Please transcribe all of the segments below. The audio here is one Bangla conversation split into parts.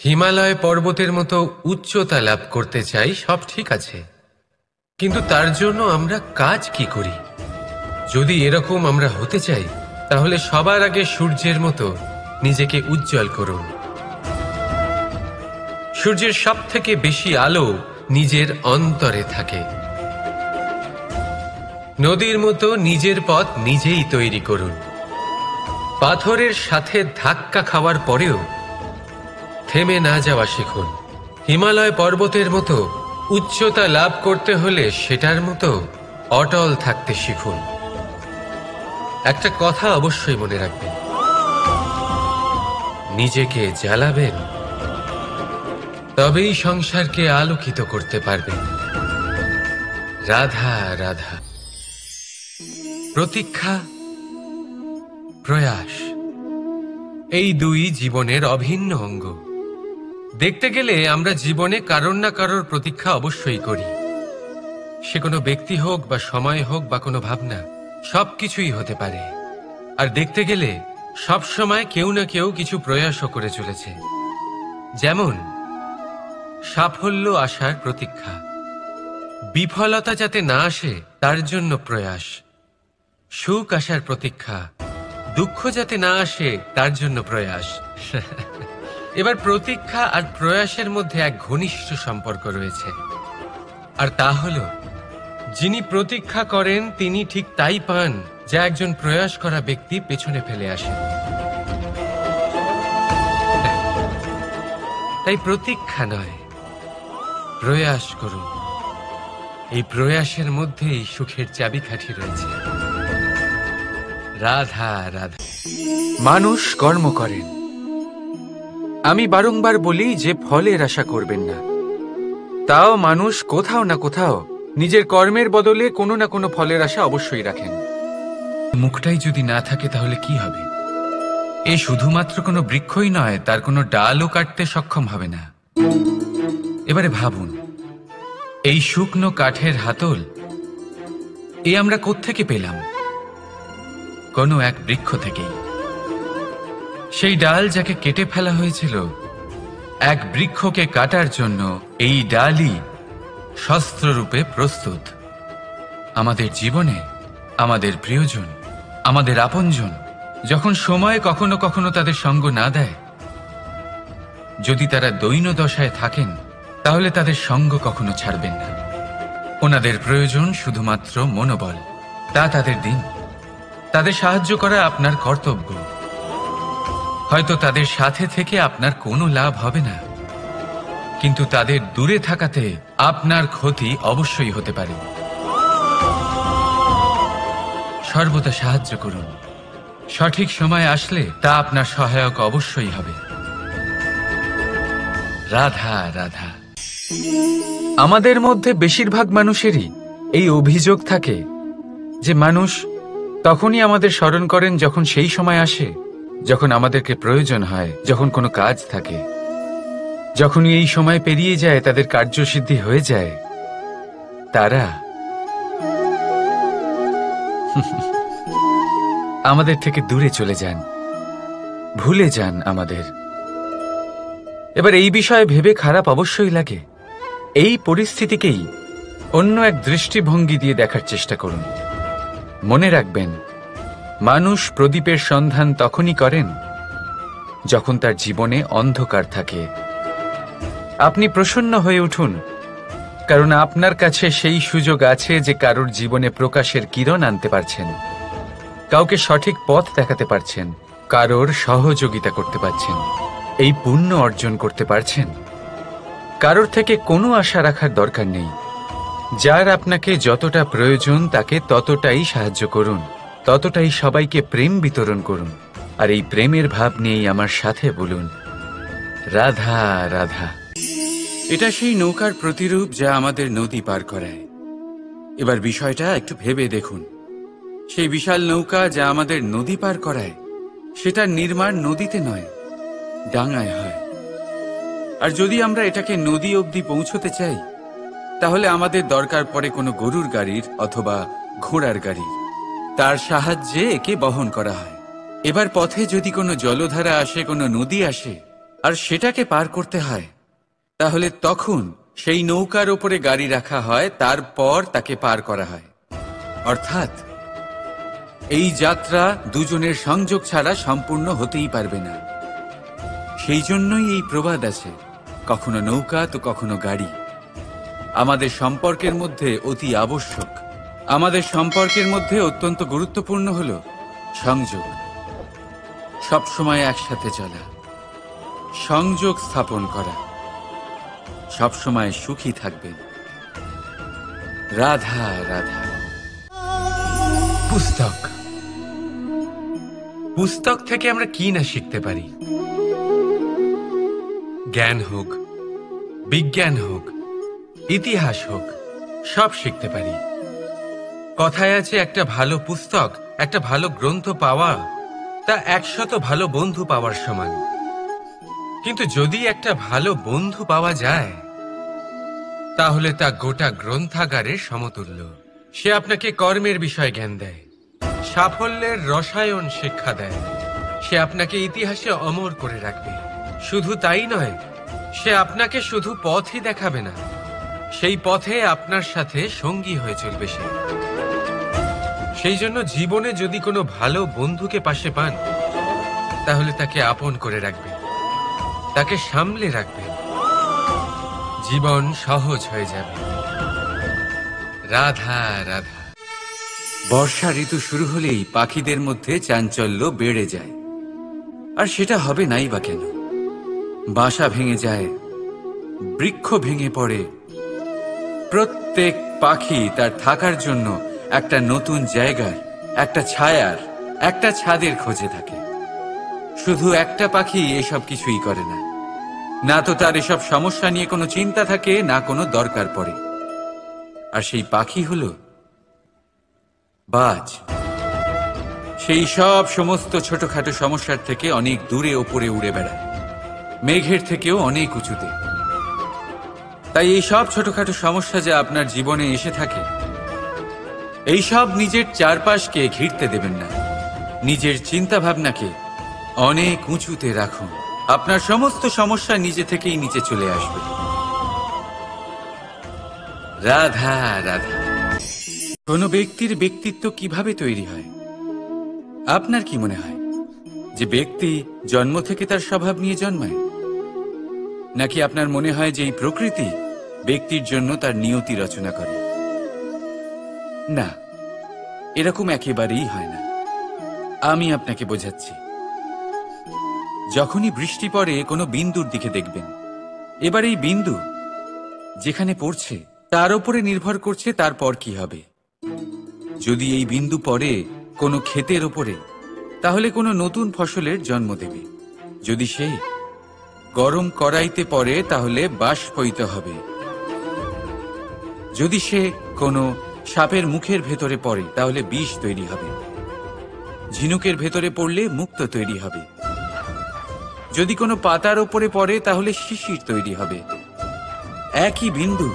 হিমালয় পর্বতের মতো উচ্চতা লাভ করতে চাই, সব ঠিক আছে, কিন্তু তার জন্য আমরা কাজ কি করি? যদি এরকম আমরা হতে চাই, তাহলে সবার আগে সূর্যের মতো নিজেকে উজ্জ্বল করুন। সূর্যের সব থেকে বেশি আলো নিজের অন্তরে থাকে। নদীর মতো নিজের পথ নিজেই তৈরি করুন। পাথরের সাথে ধাক্কা খাওয়ার পরেও থেমে না যাওয়া শিখুন। হিমালয় পর্বতের মতো উচ্চতা লাভ করতে হলে সেটার মতো অটল থাকতে শিখুন। একটা কথা অবশ্যই মনে রাখবেন, নিজেকে জ্বালাবেন, তবেই সংসারকে আলোকিত করতে পারবেন। রাধা রাধা। প্রতীক্ষা, প্রয়াস, এই দুই জীবনের অভিন্ন অঙ্গ। দেখতে গেলে আমরা জীবনে কারোর না কারোর প্রতীক্ষা অবশ্যই করি। সে কোনো ব্যক্তি হোক বা সময় হোক বা কোনো ভাবনা, সবকিছুই হতে পারে। আর দেখতে গেলে সব সময় কেউ না কেউ কিছু প্রয়াসও করে চলেছে। যেমন সাফল্য আসার প্রতীক্ষা, বিফলতা যাতে না আসে তার জন্য প্রয়াস। সুখ আসার প্রতীক্ষা, দুঃখ যাতে না আসে তার জন্য প্রয়াস। এবার প্রতীক্ষা আর প্রয়াসের মধ্যে এক ঘনিষ্ঠ সম্পর্ক রয়েছে, আর তা হল যিনি প্রতীক্ষা করেন তিনি ঠিক তাই পান যা একজন প্রয়াস করা ব্যক্তি পেছনে ফেলে আসে। তাই প্রতীক্ষা নয়, প্রয়াস করুন। এই প্রয়াসের মধ্যেই সুখের চাবিকাঠি রয়েছে। রাধা রাধা। মানুষ কর্ম করেন। আমি বারংবার বলি যে ফলের আশা করবেন না। তাও মানুষ কোথাও না কোথাও নিজের কর্মের বদলে কোনো না কোনো ফলের আশা অবশ্যই রাখেন। মুখটাই যদি না থাকে তাহলে কি হবে? এ শুধুমাত্র কোনো বৃক্ষই নয়, তার কোনো ডালও কাটতে সক্ষম হবে না। এবারে ভাবুন, এই শুকনো কাঠের হাতল এ আমরা কোত্থেকে পেলাম? কোনো এক বৃক্ষ থেকেই। সেই ডাল যাকে কেটে ফেলা হয়েছিল এক বৃক্ষকে কাটার জন্য, এই ডালই শস্ত্ররূপে প্রস্তুত। আমাদের জীবনে আমাদের প্রিয়জন, আমাদের আপনজন যখন সময় কখনো কখনো তাদের সঙ্গ না দেয়, যদি তারা দৈন্য দশায় থাকেন, তাহলে তাদের সঙ্গ কখনো ছাড়বেন না। ওনাদের প্রয়োজন শুধুমাত্র মনোবল। তা তাদের দিন। তাদের সাহায্য করা আপনার কর্তব্য। হয়তো তাদের সাথে থেকে আপনার কোনো লাভ হবে না, কিন্তু তাদের দূরে থাকাতে আপনার ক্ষতি অবশ্যই হতে পারে। সর্বদা সাহায্য করুন। সঠিক সময় আসলে তা আপনার সহায়ক অবশ্যই হবে। রাধা রাধা। আমাদের মধ্যে বেশিরভাগ মানুষেরই এই অভিযোগ থাকে যে মানুষ তখনই আমাদের স্মরণ করেন যখন সেই সময় আসে যখন আমাদেরকে প্রয়োজন হয়, যখন কোনো কাজ থাকে। যখনই এই সময় পেরিয়ে যায়, তাদের কার্যসিদ্ধি হয়ে যায়, তারা আমাদের থেকে দূরে চলে যান, ভুলে যান আমাদের। এবার এই বিষয়ে ভেবে খারাপ অবশ্যই লাগে। এই পরিস্থিতিকেই অন্য এক দৃষ্টিভঙ্গি দিয়ে দেখার চেষ্টা করুন। মনে রাখবেন, মানুষ প্রদীপের সন্ধান তখনই করেন যখন তার জীবনে অন্ধকার থাকে। আপনি প্রসন্ন হয়ে উঠুন, কারণ আপনার কাছে সেই সুযোগ আছে যে কারোর জীবনে প্রকাশের কিরণ আনতে পারছেন, কাউকে সঠিক পথ দেখাতে পারছেন, কারোর সহযোগিতা করতে পারছেন, এই পুণ্য অর্জন করতে পারছেন। কারোর থেকে কোনো আশা রাখার দরকার নেই। যার আপনাকে যতটা প্রয়োজন তাকে ততটাই সাহায্য করুন, ততটাই সবাইকে প্রেম বিতরণ করুন। আর এই প্রেমের ভাব নিয়েই আমার সাথে বলুন, রাধা রাধা। এটা সেই নৌকার প্রতিরূপ যা আমাদের নদী পার করায়। এবার বিষয়টা একটু ভেবে দেখুন। সেই বিশাল নৌকা যা আমাদের নদী পার করায়, সেটার নির্মাণ নদীতে নয়, ডাঙায় হয়। আর যদি আমরা এটাকে নদী অবধি পৌঁছতে চাই, তাহলে আমাদের দরকার পড়ে কোনো গরুর গাড়ির অথবা ঘোড়ার গাড়ির। তার সাহায্যে একে বহন করা হয়। এবার পথে যদি কোনো জলধারা আসে, কোনো নদী আসে, আর সেটাকে পার করতে হয়, তাহলে তখন সেই নৌকার ওপরে গাড়ি রাখা হয়, তারপর তাকে পার করা হয়। অর্থাৎ এই যাত্রা দুজনের সংযোগ ছাড়া সম্পূর্ণ হতেই পারবে না। সেই জন্যই এই প্রবাদ আছে, কখনো নৌকা তো কখনো গাড়ি। আমাদের সম্পর্কের মধ্যে অতি আবশ্যক, আমাদের সম্পর্কের মধ্যে অত্যন্ত গুরুত্বপূর্ণ হল সংযোগ। সবসময় একসাথে চলা, সংযোগ স্থাপন করা, সবসময় সুখী থাকবেন। রাধা রাধা। পুস্তক, পুস্তক থেকে আমরা কি না শিখতে পারি। জ্ঞান হোক, বিজ্ঞান হোক, ইতিহাস হোক, সব শিখতে পারি। কথায় আছে, একটা ভালো পুস্তক, একটা ভালো গ্রন্থ পাওয়া তা 100 ভালো বন্ধু পাওয়ার সমান। কিন্তু যদি একটা ভালো বন্ধু পাওয়া যায়, তাহলে তা গোটা গ্রন্থাগারের সমতুল্য। সে আপনাকে কর্মের বিষয়ে জ্ঞান দেয়, সাফল্যের রসায়ন শিক্ষা দেয়, সে আপনাকে ইতিহাসে অমর করে রাখবে। শুধু তাই নয়, সে আপনাকে শুধু পথই দেখাবে না, সেই পথে আপনার সাথে সঙ্গী হয়ে চলবে সে। সেই জন্য জীবনে যদি কোনো ভালো বন্ধুকে পাশে পান, তাহলে তাকে আপন করে রাখবেন, তাকে সামলে রাখবেন, জীবন সহজ হয়ে যাবে। রাধা রাধা। বর্ষা ঋতু শুরু হলেই পাখিদের মধ্যে চাঞ্চল্য বেড়ে যায়। আর সেটা হবে নাই বা কেন? বাসা ভেঙে যায়, বৃক্ষ ভেঙে পড়ে, প্রত্যেক পাখি তার থাকার জন্য একটা নতুন জায়গার, একটা ছায়ার, একটা ছাদের খোঁজে থাকে। শুধু একটা পাখি এসব কিছুই করে না, না তো তার এসব সমস্যা নিয়ে কোনো চিন্তা থাকে, না কোনো দরকার পড়ে। আর সেই পাখি হলো বাজ। সেই সব সমস্ত ছোটখাটো সমস্যার থেকে অনেক দূরে ওপরে উড়ে বেড়ায়, মেঘের থেকেও অনেক উঁচুতে। তাই এই সব ছোটখাটো সমস্যা যা আপনার জীবনে এসে থাকে, এই সব নিজের চারপাশকে ঘিরতে দেবেন না। নিজের চিন্তা ভাবনাকে অনেক উঁচুতে রাখুন, আপনার সমস্ত সমস্যা নিজে থেকেই নিচে চলে আসবে। রাধা রাধা। কোনো ব্যক্তির ব্যক্তিত্ব কিভাবে তৈরি হয়? আপনার কি মনে হয় যে ব্যক্তি জন্ম থেকে তার স্বভাব নিয়ে জন্মায়, নাকি আপনার মনে হয় যে এই প্রকৃতি ব্যক্তির জন্য তার নিয়তি রচনা করে? না, এরকম একেবারেই হয় না। আমি আপনাকে বোঝাচ্ছি। যখনই বৃষ্টি পড়ে কোনো বিন্দুর দিকে দেখবেন, এবার এই বিন্দু যেখানে পড়ছে তার উপরে নির্ভর করছে তারপর কি হবে। যদি এই বিন্দু পড়ে কোনো ক্ষেতের ওপরে, তাহলে কোনো নতুন ফসলের জন্ম দেবে। যদি সে গরম কড়াইতে পড়ে, তাহলে বাষ্পীত হবে। যদি সে কোনো সাপের মুখের ভেতরে পড়ে, তাহলে বিষ তৈরি হবে। ঝিনুকের ভেতরে পড়লে মুক্তো তৈরি হবে। যদি কোনো পাতার ওপরে পড়ে, তাহলে শিশির তৈরি হবে। একই বিন্দু,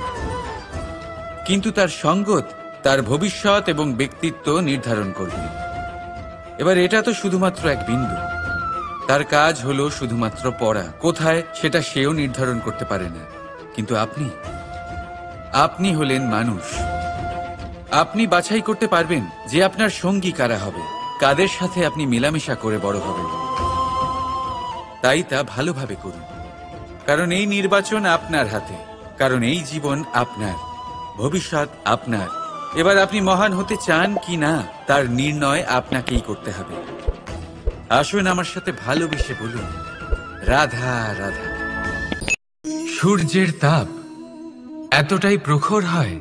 কিন্তু তার সঙ্গত তার ভবিষ্যৎ এবং ব্যক্তিত্ব নির্ধারণ করবে। এবার এটা তো শুধুমাত্র এক বিন্দু, তার কাজ হলো শুধুমাত্র পড়া। কোথায় সেটা সেও নির্ধারণ করতে পারে না। কিন্তু আপনি হলেন মানুষ। আপনি বাছাই করতে পারবেন যে আপনার সঙ্গী কারা হবে, কাদের সাথে আপনি মেলামেশা করে বড় হবেন। তাই তা ভালোভাবে করুন, কারণ এই নির্বাচন আপনার হাতে, কারণ এই জীবন আপনার, ভবিষ্যৎ আপনার। এবার আপনি মহান হতে চান কি না, তার নির্ণয় আপনাকেই করতে হবে। আসুন আমার সাথে ভালোবেসে বলুন, রাধা রাধা। সূর্যের তাপ এতটাই প্রখর হয়,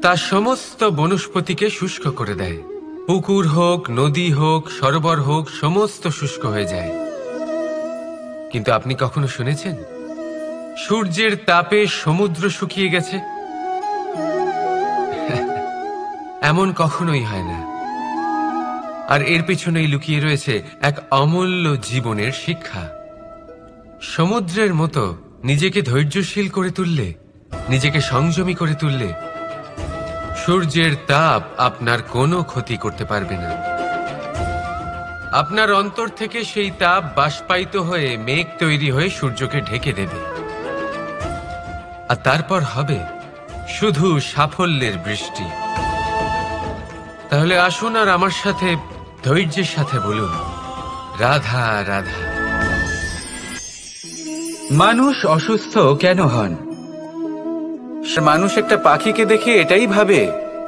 তা সমস্ত বনস্পতিকে শুষ্ক করে দেয়। পুকুর হোক, নদী হোক, সরোবর হোক, সমস্ত শুষ্ক হয়ে যায়। কিন্তু আপনি কখনো শুনেছেন সূর্যের তাপে সমুদ্র শুকিয়ে গেছে? এমন কখনোই হয় না। আর এর পেছনেই লুকিয়ে রয়েছে এক অমূল্য জীবনের শিক্ষা। সমুদ্রের মতো নিজেকে ধৈর্যশীল করে তুললে, নিজেকে সংযমী করে তুললে, সূর্যের তাপ আপনার কোনো ক্ষতি করতে পারবে না। আপনার অন্তর থেকে সেই তাপ বাষ্পায়িত হয়ে মেঘ তৈরি হয়ে সূর্যকে ঢেকে দেবে, আর তারপর হবে শুধু সাফল্যের বৃষ্টি। তাহলে আসুন আর আমার সাথে ধৈর্যের সাথে বলুন, রাধা রাধা। মানুষ অসুস্থ কেন হন? মানুষ একটা পাখিকে দেখে এটাই ভাবে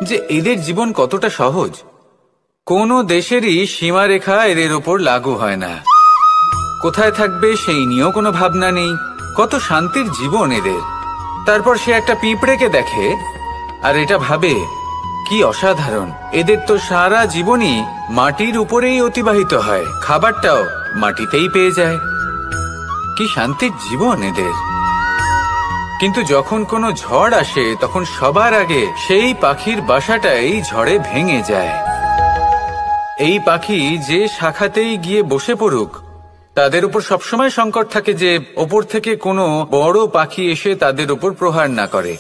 যে এদের জীবন কতটা সহজ। কোনো দেশেরই সীমারেখা এদের ওপর লাগু হয় না। কোথায় থাকবে সেই নিয়েও কোনো ভাবনা নেই। কত শান্তির জীবন এদের। তারপর সে একটা পিঁপড়েকে দেখে আর এটা ভাবে কি অসাধারণ, এদের তো সারা জীবনই মাটির উপরেই অতিবাহিত হয়, খাবারটাও মাটিতেই পেয়ে যায়। কি শান্তির জীবন এদের। কিন্তু যখন কোনো ঝড় আসে তখন সবার আগে সেই পাখির বাসাটাই ঝড়ে ভেঙে যায়। এই পাখি যে শাখাতেই গিয়ে বসে পড়ুক, তাদের উপর সবসময় সংকট থাকে যে ওপর থেকে কোনো বড় পাখি এসে তাদের উপর প্রহার না করে,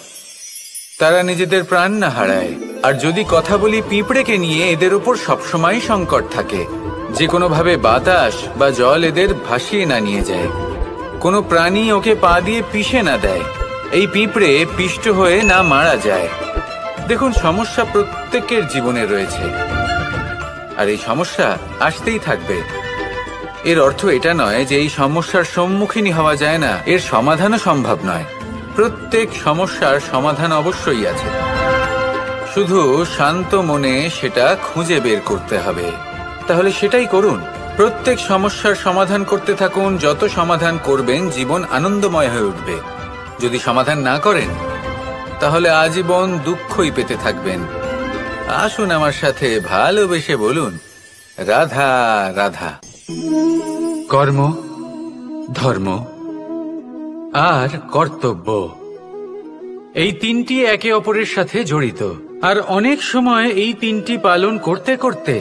তারা নিজেদের প্রাণ না হারায়। আর যদি কথা বলি পিঁপড়েকে নিয়ে, এদের উপর সবসময় সংকট থাকে যে কোনোভাবে বাতাস বা জল এদের ভাসিয়ে না নিয়ে যায়, কোনো প্রাণী ওকে পা দিয়ে পিষে না দেয়, এই পিঁপড়ে পিষ্ট হয়ে না মারা যায়। দেখুন, সমস্যা প্রত্যেকের জীবনে রয়েছে আর এই সমস্যা আসতেই থাকবে। এর অর্থ এটা নয় যে এই সমস্যার সম্মুখীনই হওয়া যায় না, এর সমাধানও সম্ভব নয়। প্রত্যেক সমস্যার সমাধান অবশ্যই আছে, শুধু শান্ত মনে সেটা খুঁজে বের করতে হবে। তাহলে সেটাই করুন, প্রত্যেক সমস্যার সমাধান করতে থাকুন। যত সমাধান করবেন জীবন আনন্দময় হয়ে উঠবে। যদি সমাধান না করেন তাহলে আজীবন দুঃখই পেতে থাকবেন। আসুন আমার সাথে ভালোবেসে বলুন, রাধা রাধা। কর্ম, ধর্ম আর কর্তব্য, এই তিনটি একে অপরের সাথে জড়িত। আর অনেক সময় এই তিনটি পালন করতে করতে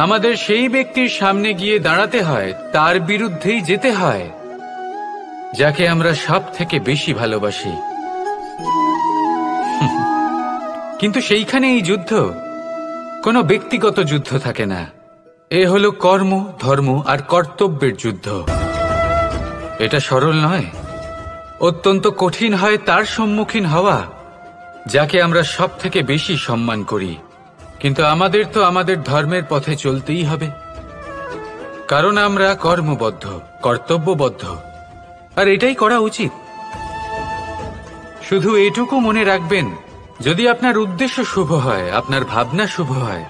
আমাদের সেই ব্যক্তির সামনে গিয়ে দাঁড়াতে হয়, তার বিরুদ্ধেই যেতে হয় যাকে আমরা সব থেকে বেশি ভালোবাসি। কিন্তু সেইখানে এই যুদ্ধ কোনো ব্যক্তিগত যুদ্ধ থাকে না, এ হলো কর্ম, ধর্ম আর কর্তব্যের যুদ্ধ। এটা সরল নয়, অত্যন্ত কঠিন হয় তার সম্মুখীন হওয়া যাকে আমরা সব থেকে বেশি সম্মান করি। কিন্তু আমাদের তো আমাদের ধর্মের পথে চলতেই হবে, কারণ আমরা কর্মবদ্ধ, কর্তব্যবদ্ধ, আর এটাই করা উচিত। শুধু এটুকু মনে রাখবেন, যদি আপনার উদ্দেশ্য শুভ হয়, আপনার ভাবনা শুভ হয়,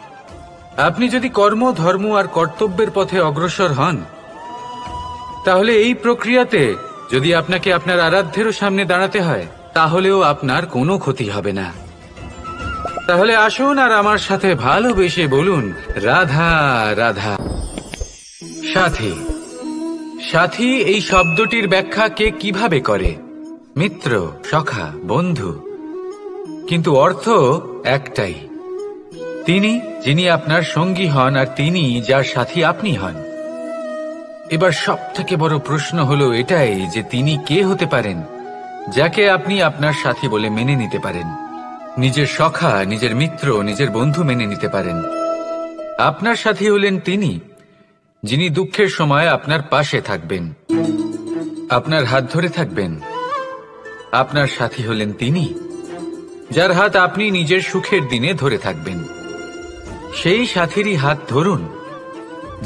আপনি যদি কর্ম, ধর্ম আর কর্তব্যের পথে অগ্রসর হন, তাহলে এই প্রক্রিয়াতে যদি আপনাকে আপনার আরাধ্যেরও সামনে দাঁড়াতে হয়, তাহলেও আপনার কোনো ক্ষতি হবে না। তাহলে আসুন আর আমার সাথে ভালোবেসে বলুন, রাধা রাধা। সাথী, সাথী এই শব্দটির ব্যাখ্যা কে কিভাবে করে? মিত্র, সখা, বন্ধু। কিন্তু অর্থ একটাই, তিনি যিনি আপনার সঙ্গী হন আর তিনি যার সাথী আপনি হন। এবার সব থেকে বড় প্রশ্ন হলো এটাই যে তিনি কে হতে পারেন যাকে আপনি আপনার সাথী বলে মেনে নিতে পারেন, নিজের সখা, নিজের মিত্র, নিজের বন্ধু মেনে নিতে পারেন। আপনার সাথী হলেন তিনি যিনি দুঃখের সময় আপনার পাশে থাকবেন, আপনার হাত ধরে থাকবেন। আপনার সাথী হলেন তিনি যার হাত আপনি নিজের সুখের দিনে ধরে থাকবেন। সেই সাথীরই হাত ধরুন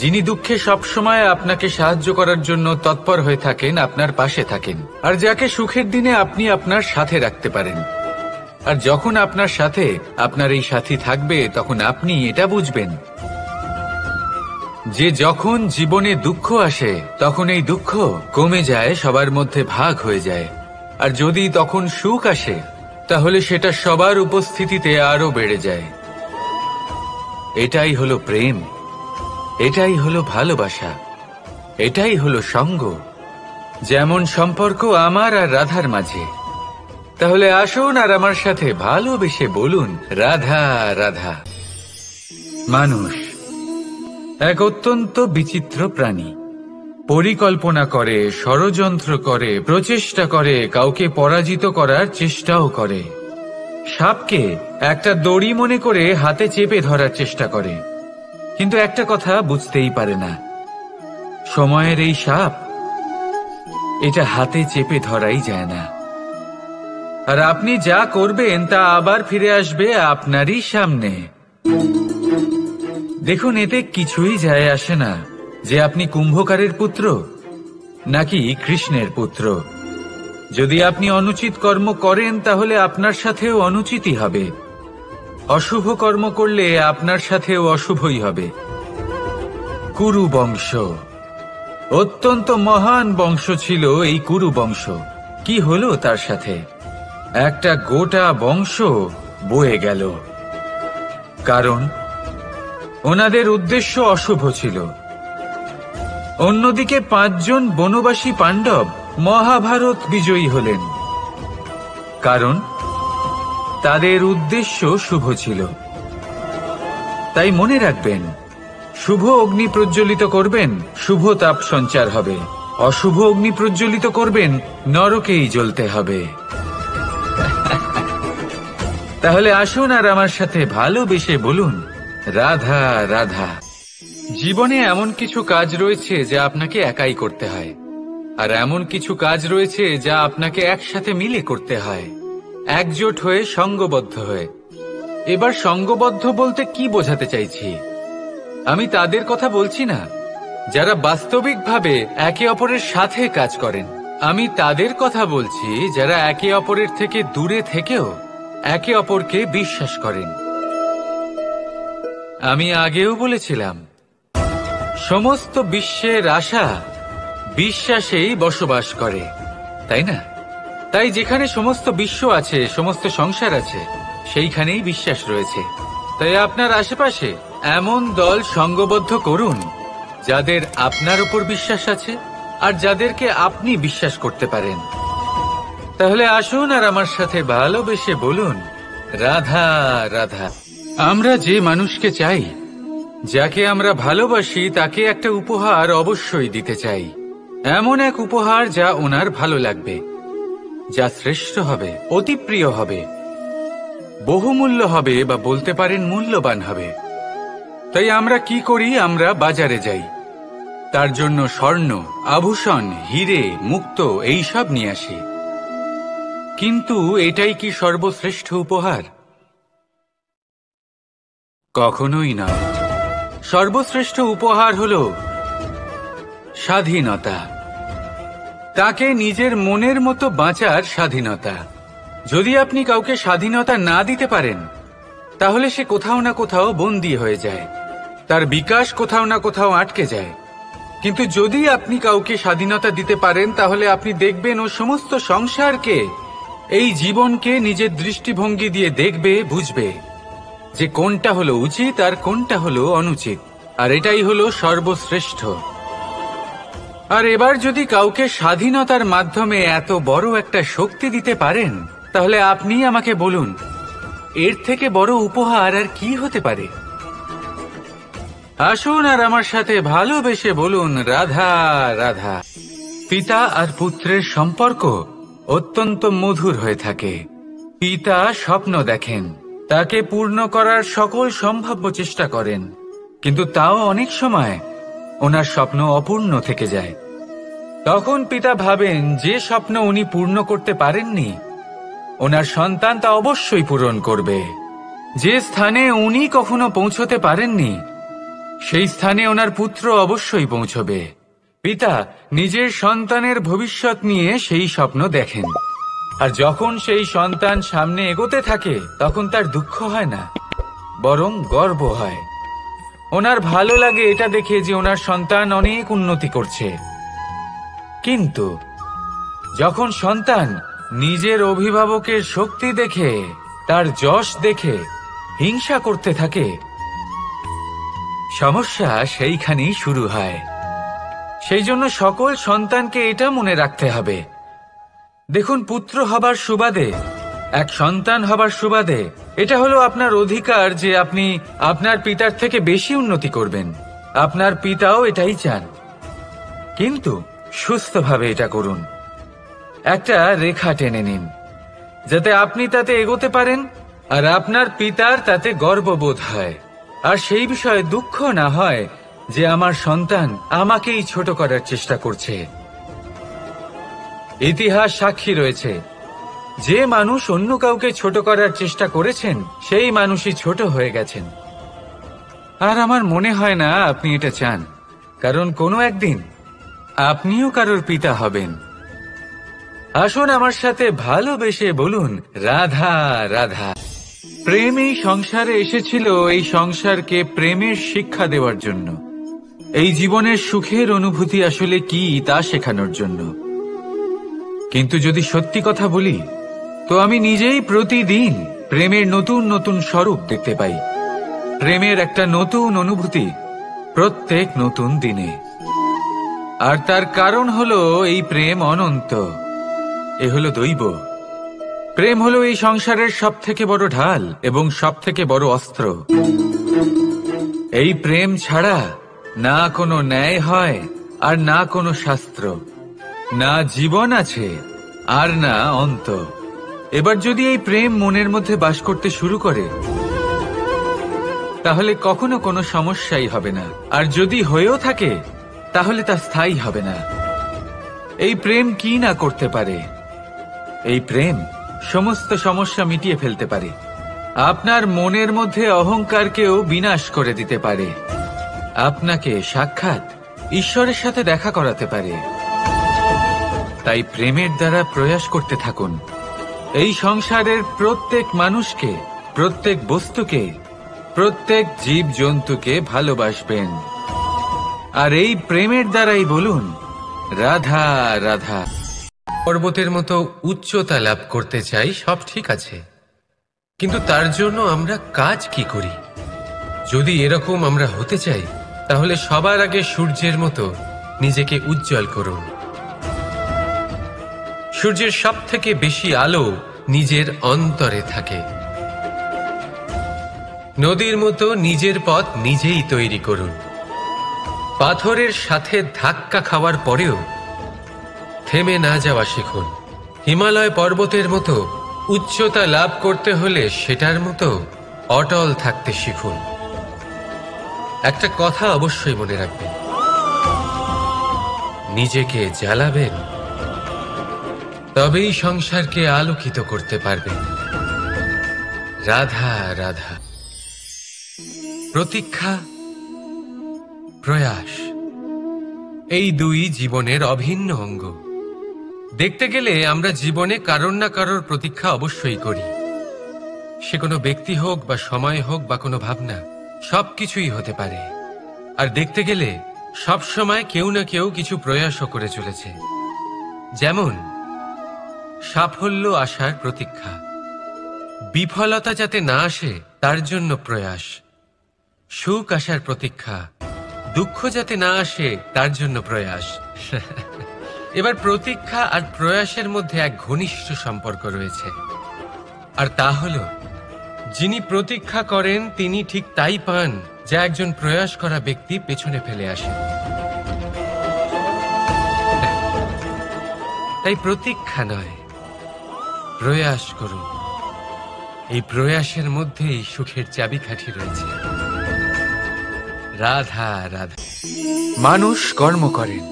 যিনি দুঃখে সবসময় আপনাকে সাহায্য করার জন্য তৎপর হয়ে থাকেন, আপনার পাশে থাকেন, আর যাকে সুখের দিনে আপনি আপনার সাথে রাখতে পারেন। আর যখন আপনার সাথে আপনার এই সাথী থাকবে, তখন আপনি এটা বুঝবেন যে যখন জীবনে দুঃখ আসে তখন এই দুঃখ কমে যায়, সবার মধ্যে ভাগ হয়ে যায়। আর যদি তখন সুখ আসে তাহলে সেটা সবার উপস্থিতিতে আরো বেড়ে যায়। এটাই হলো প্রেম, এটাই হলো ভালোবাসা, এটাই হলো সঙ্গ, যেমন সম্পর্ক আমার আর রাধার মাঝে। তাহলে আসুন আর আমার সাথে ভালোবেসে বলুন, রাধা রাধা। মানুষ এক অত্যন্ত বিচিত্র প্রাণী, পরিকল্পনা করে, ষড়যন্ত্র করে, প্রচেষ্টা করে, কাউকে পরাজিত করার চেষ্টাও করে। সাপকে একটা দড়ি মনে করে হাতে চেপে ধরার চেষ্টা করে, কিন্তু একটা কথা বুঝতেই পারে না, সময়ের এই সাপ, এটা হাতে চেপে ধরাই যায় না। আর আপনি যা করবেন তা আবার ফিরে আসবে আপনারই সামনে। দেখুন, এতে কিছুই যায় আসে না যে আপনি কুম্ভকারের পুত্র নাকি কৃষ্ণের পুত্র। যদি আপনি অনুচিত কর্ম করেন তাহলে আপনার সাথেও অনুচিতই হবে। অশুভ কর্ম করলে আপনার সাথেও অশুভই হবে। কুরু বংশ অত্যন্ত মহান বংশ ছিল। এই কুরু বংশ কি হলো তার সাথে? একটা গোটা বংশ বয়ে গেল, কারণ ওনাদের উদ্দেশ্য অশুভ ছিল। অন্যদিকে 5 জন বনবাসী পাণ্ডব মহাভারত বিজয়ী হলেন, কারণ তাদের উদ্দেশ্য শুভ ছিল। তাই মনে রাখবেন, শুভ অগ্নি প্রজ্বলিত করবেন, শুভ তাপ সঞ্চার হবে। অশুভ অগ্নি প্রজ্বলিত করবেন, নরকেই জ্বলতে হবে। তাহলে আসুন আর আমার সাথে ভালোবেসে বলুন, রাধা রাধা। জীবনে এমন কিছু কাজ রয়েছে যা আপনাকে একাই করতে হয়, আর এমন কিছু কাজ রয়েছে যা আপনাকে একসাথে মিলে করতে হয়, একজোট হয়ে, সঙ্গবদ্ধ হয়ে। এবার সঙ্গবদ্ধ বলতে কি বোঝাতে চাইছি? আমি তাদের কথা বলছি না যারা বাস্তবিকভাবে একে অপরের সাথে কাজ করেন। আমি তাদের কথা বলছি যারা একে অপরের থেকে দূরে থেকেও একে অপরকে বিশ্বাস করেন। আমি আগেও বলেছিলাম, সমস্ত বিশ্বের আশা বিশ্বাসেই বসবাস করে, তাই না? তাই যেখানে সমস্ত বিশ্ব আছে, সমস্ত সংসার আছে, সেইখানেই বিশ্বাস রয়েছে। তাই আপনার আশেপাশে এমন দল সঙ্গবদ্ধ করুন যাদের আপনার উপর বিশ্বাস আছে আর যাদেরকে আপনি বিশ্বাস করতে পারেন। তাহলে আসুন আর আমার সাথে ভালোবেসে বলুন, রাধা রাধা। আমরা যে মানুষকে চাই, যাকে আমরা ভালোবাসি, তাকে একটা উপহার অবশ্যই দিতে চাই। এমন এক উপহার যা ওনার ভালো লাগবে, যা শ্রেষ্ঠ হবে, অতি প্রিয় হবে, বহুমূল্য হবে, বা বলতে পারেন মূল্যবান হবে। তাই আমরা কি করি? আমরা বাজারে যাই, তার জন্য স্বর্ণ, আভূষণ, হিরে, মুক্তো এইসব নিয়ে আসি। কিন্তু এটাই কি সর্বশ্রেষ্ঠ উপহার? কখনোই না। সর্বশ্রেষ্ঠ উপহার হলো স্বাধীনতা, তাকে নিজের মনের মতো বাঁচার স্বাধীনতা। যদি আপনি কাউকে স্বাধীনতা না দিতে পারেন, তাহলে সে কোথাও না কোথাও বন্দী হয়ে যায়, তার বিকাশ কোথাও না কোথাও আটকে যায়। কিন্তু যদি আপনি কাউকে স্বাধীনতা দিতে পারেন, তাহলে আপনি দেখবেন ও সমস্ত সংসারকে, এই জীবনকে নিজের দৃষ্টিভঙ্গি দিয়ে দেখবে, বুঝবে যে কোনটা হলো উচিত আর কোনটা হলো অনুচিত। আর এটাই হলো সর্বশ্রেষ্ঠ। আর এবার যদি কাউকে স্বাধীনতার মাধ্যমে এত বড় একটা শক্তি দিতে পারেন, তাহলে আপনি আমাকে বলুন, এর থেকে বড় উপহার আর কি হতে পারে? আসুন আর আমার সাথে ভালোবেসে বলুন, রাধা রাধা। পিতা আর পুত্রের সম্পর্ক অত্যন্ত মধুর হয়ে থাকে। পিতা স্বপ্ন দেখেন, তাকে পূর্ণ করার সকল সম্ভাব্য চেষ্টা করেন, কিন্তু তাও অনেক সময় ওনার স্বপ্ন অপূর্ণ থেকে যায়। তখন পিতা ভাবেন যে স্বপ্ন উনি পূর্ণ করতে পারেননি, ওনার সন্তান তা অবশ্যই পূরণ করবে। যে স্থানে উনি কখনো পৌঁছতে পারেননি, সেই স্থানে ওনার পুত্র অবশ্যই পৌঁছবে। পিতা নিজের সন্তানের ভবিষ্যৎ নিয়ে সেই স্বপ্ন দেখেন, আর যখন সেই সন্তান সামনে এগোতে থাকে, তখন তার দুঃখ হয় না, বরং গর্ব হয়। ওনার ভালো লাগে এটা দেখে যে ওনার সন্তান অনেক উন্নতি করছে। কিন্তু যখন সন্তান নিজের অভিভাবকের শক্তি দেখে, তার যশ দেখে হিংসা করতে থাকে, সমস্যা সেইখানেই শুরু হয়। সেই জন্য সকল সন্তানকে এটা মনে রাখতে হবে, দেখুন, পুত্র হবার সুবাদে, এক সন্তান হবার সুবাদে, এটা হলো আপনার অধিকার যে আপনি আপনার পিতার থেকে বেশি উন্নতি করবেন। আপনার পিতাও এটাই চান, কিন্তু সুস্থভাবে এটা করুন। একটা রেখা টেনে নিন, যাতে আপনি তাতে এগোতে পারেন আর আপনার পিতার তাতে গর্ববোধ হয়, আর সেই বিষয়ে দুঃখ না হয় যে আমার সন্তান আমাকেই ছোট করার চেষ্টা করছে। ইতিহাস সাক্ষী রয়েছে, যে মানুষ অন্য কাউকে ছোট করার চেষ্টা করেছেন সেই মানুষই ছোট হয়ে গেছেন। আর আমার মনে হয় না আপনি এটা চান, কারণ কোনো একদিন আপনিও কারোর পিতা হবেন। আসুন আমার সাথে ভালোবেসে বলুন, রাধা রাধা। প্রেম এই সংসারে এসেছিল এই সংসারকে প্রেমের শিক্ষা দেওয়ার জন্য, এই জীবনের সুখের অনুভূতি আসলে কি তা শেখানোর জন্য। কিন্তু যদি সত্যি কথা বলি, তো আমি নিজেই প্রতিদিন প্রেমের নতুন নতুন স্বরূপ দেখতে পাই, প্রেমের একটা নতুন অনুভূতি প্রত্যেক নতুন দিনে। আর তার কারণ হলো এই প্রেম অনন্ত, এ হলো দৈব। প্রেম হলো এই সংসারের সব থেকে বড় ঢাল এবং সব থেকে বড় অস্ত্র। এই প্রেম ছাড়া না কোনো ন্যায় হয় আর না কোনো শাস্ত্র, না জীবন আছে আর না অন্ত। এবার যদি এই প্রেম মনের মধ্যে বাস করতে শুরু করে, তাহলে কখনো কোনো সমস্যাই হবে না। আর যদি হয়েও থাকে, তাহলে তা স্থায়ী হবে না। এই প্রেম কি না করতে পারে? এই প্রেম সমস্ত সমস্যা মিটিয়ে ফেলতে পারে, আপনার মনের মধ্যে অহংকারকেও বিনাশ করে দিতে পারে, আপনাকে সাক্ষাৎ ঈশ্বরের সাথে দেখা করাতে পারে। তাই প্রেমের দ্বারা প্রয়াস করতে থাকুন। এই সংসারের প্রত্যেক মানুষকে, প্রত্যেক বস্তুকে, প্রত্যেক জীব জন্তুকে ভালোবাসবেন। আর এই প্রেমের দ্বারাই বলুন, রাধা রাধা। পর্বতের মতো উচ্চতা লাভ করতে চাই, সব ঠিক আছে, কিন্তু তার জন্য আমরা কাজ কি করি? যদি এরকম আমরা হতে চাই, তাহলে সবার আগে সূর্যের মতো নিজেকে উজ্জ্বল করুন। সূর্যের সব থেকে বেশি আলো নিজের অন্তরে থাকে। নদীর মতো নিজের পথ নিজেই তৈরি করুন। পাথরের সাথে ধাক্কা খাওয়ার পরেও থেমে না যাওয়া শিখুন। হিমালয় পর্বতের মতো উচ্চতা লাভ করতে হলে সেটার মতো অটল থাকতে শিখুন। একটা কথা অবশ্যই মনে রাখবেন, নিজেকে জ্বালাবেন, তবেই সংসারকে আলোকিত করতে পারবেন। রাধা রাধা। প্রতীক্ষা, প্রয়াস, এই দুই জীবনের অভিন্ন অঙ্গ। দেখতে গেলে আমরা জীবনে কারোর না কারোর প্রতীক্ষা অবশ্যই করি। সে কোনো ব্যক্তি হোক বা সময় হোক বা কোনো ভাবনা, সবকিছুই হতে পারে। আর দেখতে গেলে সব সময় কেউ না কেউ কিছু প্রয়াসও করে চলেছে। যেমন সাফল্য আসার প্রতীক্ষা, বিফলতা যাতে না আসে তার জন্য প্রয়াস, সুখ আসার প্রতীক্ষা, দুঃখ যাতে না আসে তার জন্য প্রয়াস। এবার প্রতীক্ষা আর প্রয়াসের মধ্যে এক ঘনিষ্ঠ সম্পর্ক রয়েছে, আর তা হলো, যিনি প্রতীক্ষা করেন তিনি ঠিক তাই পান যা একজন প্রয়াস করা ব্যক্তি পেছনে ফেলে আসে। তাই প্রতীক্ষা নয়, প্রয়াস করুন। এই প্রয়াসের মধ্যেই সুখের চাবিকাঠি রয়েছে। রাধা রাধা। মানুষ কর্ম করেন।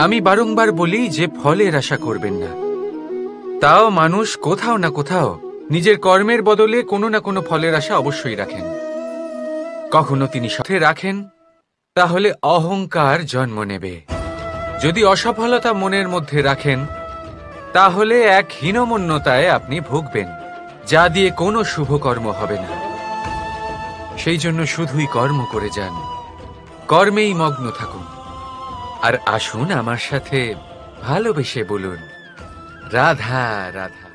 আমি বারংবার বলি যে ফলের আশা করবেন না। তাও মানুষ কোথাও না কোথাও নিজের কর্মের বদলে কোনো না কোনো ফলের আশা অবশ্যই রাখেন। কখনো তিনি সাথে রাখেন, তাহলে অহংকার জন্ম নেবে। যদি অসফলতা মনের মধ্যে রাখেন, তাহলে এক হীনমন্যতায় আপনি ভুগবেন, যা দিয়ে কোনো শুভ কর্ম হবে না। সেই জন্য শুধুই কর্ম করে যান, কর্মেই মগ্ন থাকুন। আর আসুন আমার সাথে ভালোবেসে বলুন, রাধা রাধা।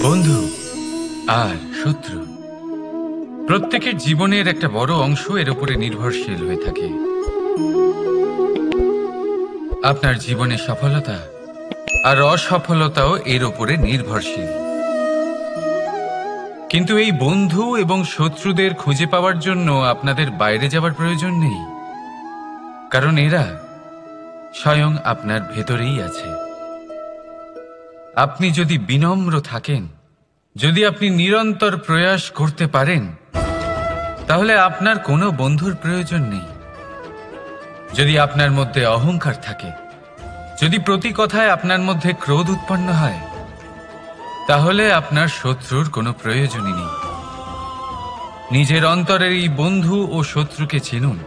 বন্ধু আর শত্রু, প্রত্যেকের জীবনের একটা বড় অংশ এর উপরে নির্ভরশীল হয়ে থাকে। আপনার জীবনের সফলতা আর অসফলতাও এর উপরে নির্ভরশীল। কিন্তু এই বন্ধু এবং শত্রুদের খুঁজে পাওয়ার জন্য আপনাদের বাইরে যাওয়ার প্রয়োজন নেই, কারণ এরা স্বয়ং আপনার ভেতরেই আছে। আপনি যদি বিনম্র থাকেন, যদি আপনি নিরন্তর প্রয়াস করতে পারেন, তাহলে আপনার কোনো বন্ধুর প্রয়োজন নেই। যদি আপনার মধ্যে অহংকার থাকে, যদি প্রতি কথায় আপনার মধ্যে ক্রোধ উৎপন্ন হয়, তাহলে আপনার শত্রুর কোনো প্রয়োজনই নেই। নিজের অন্তরের এই বন্ধু ও শত্রুকে চিনুন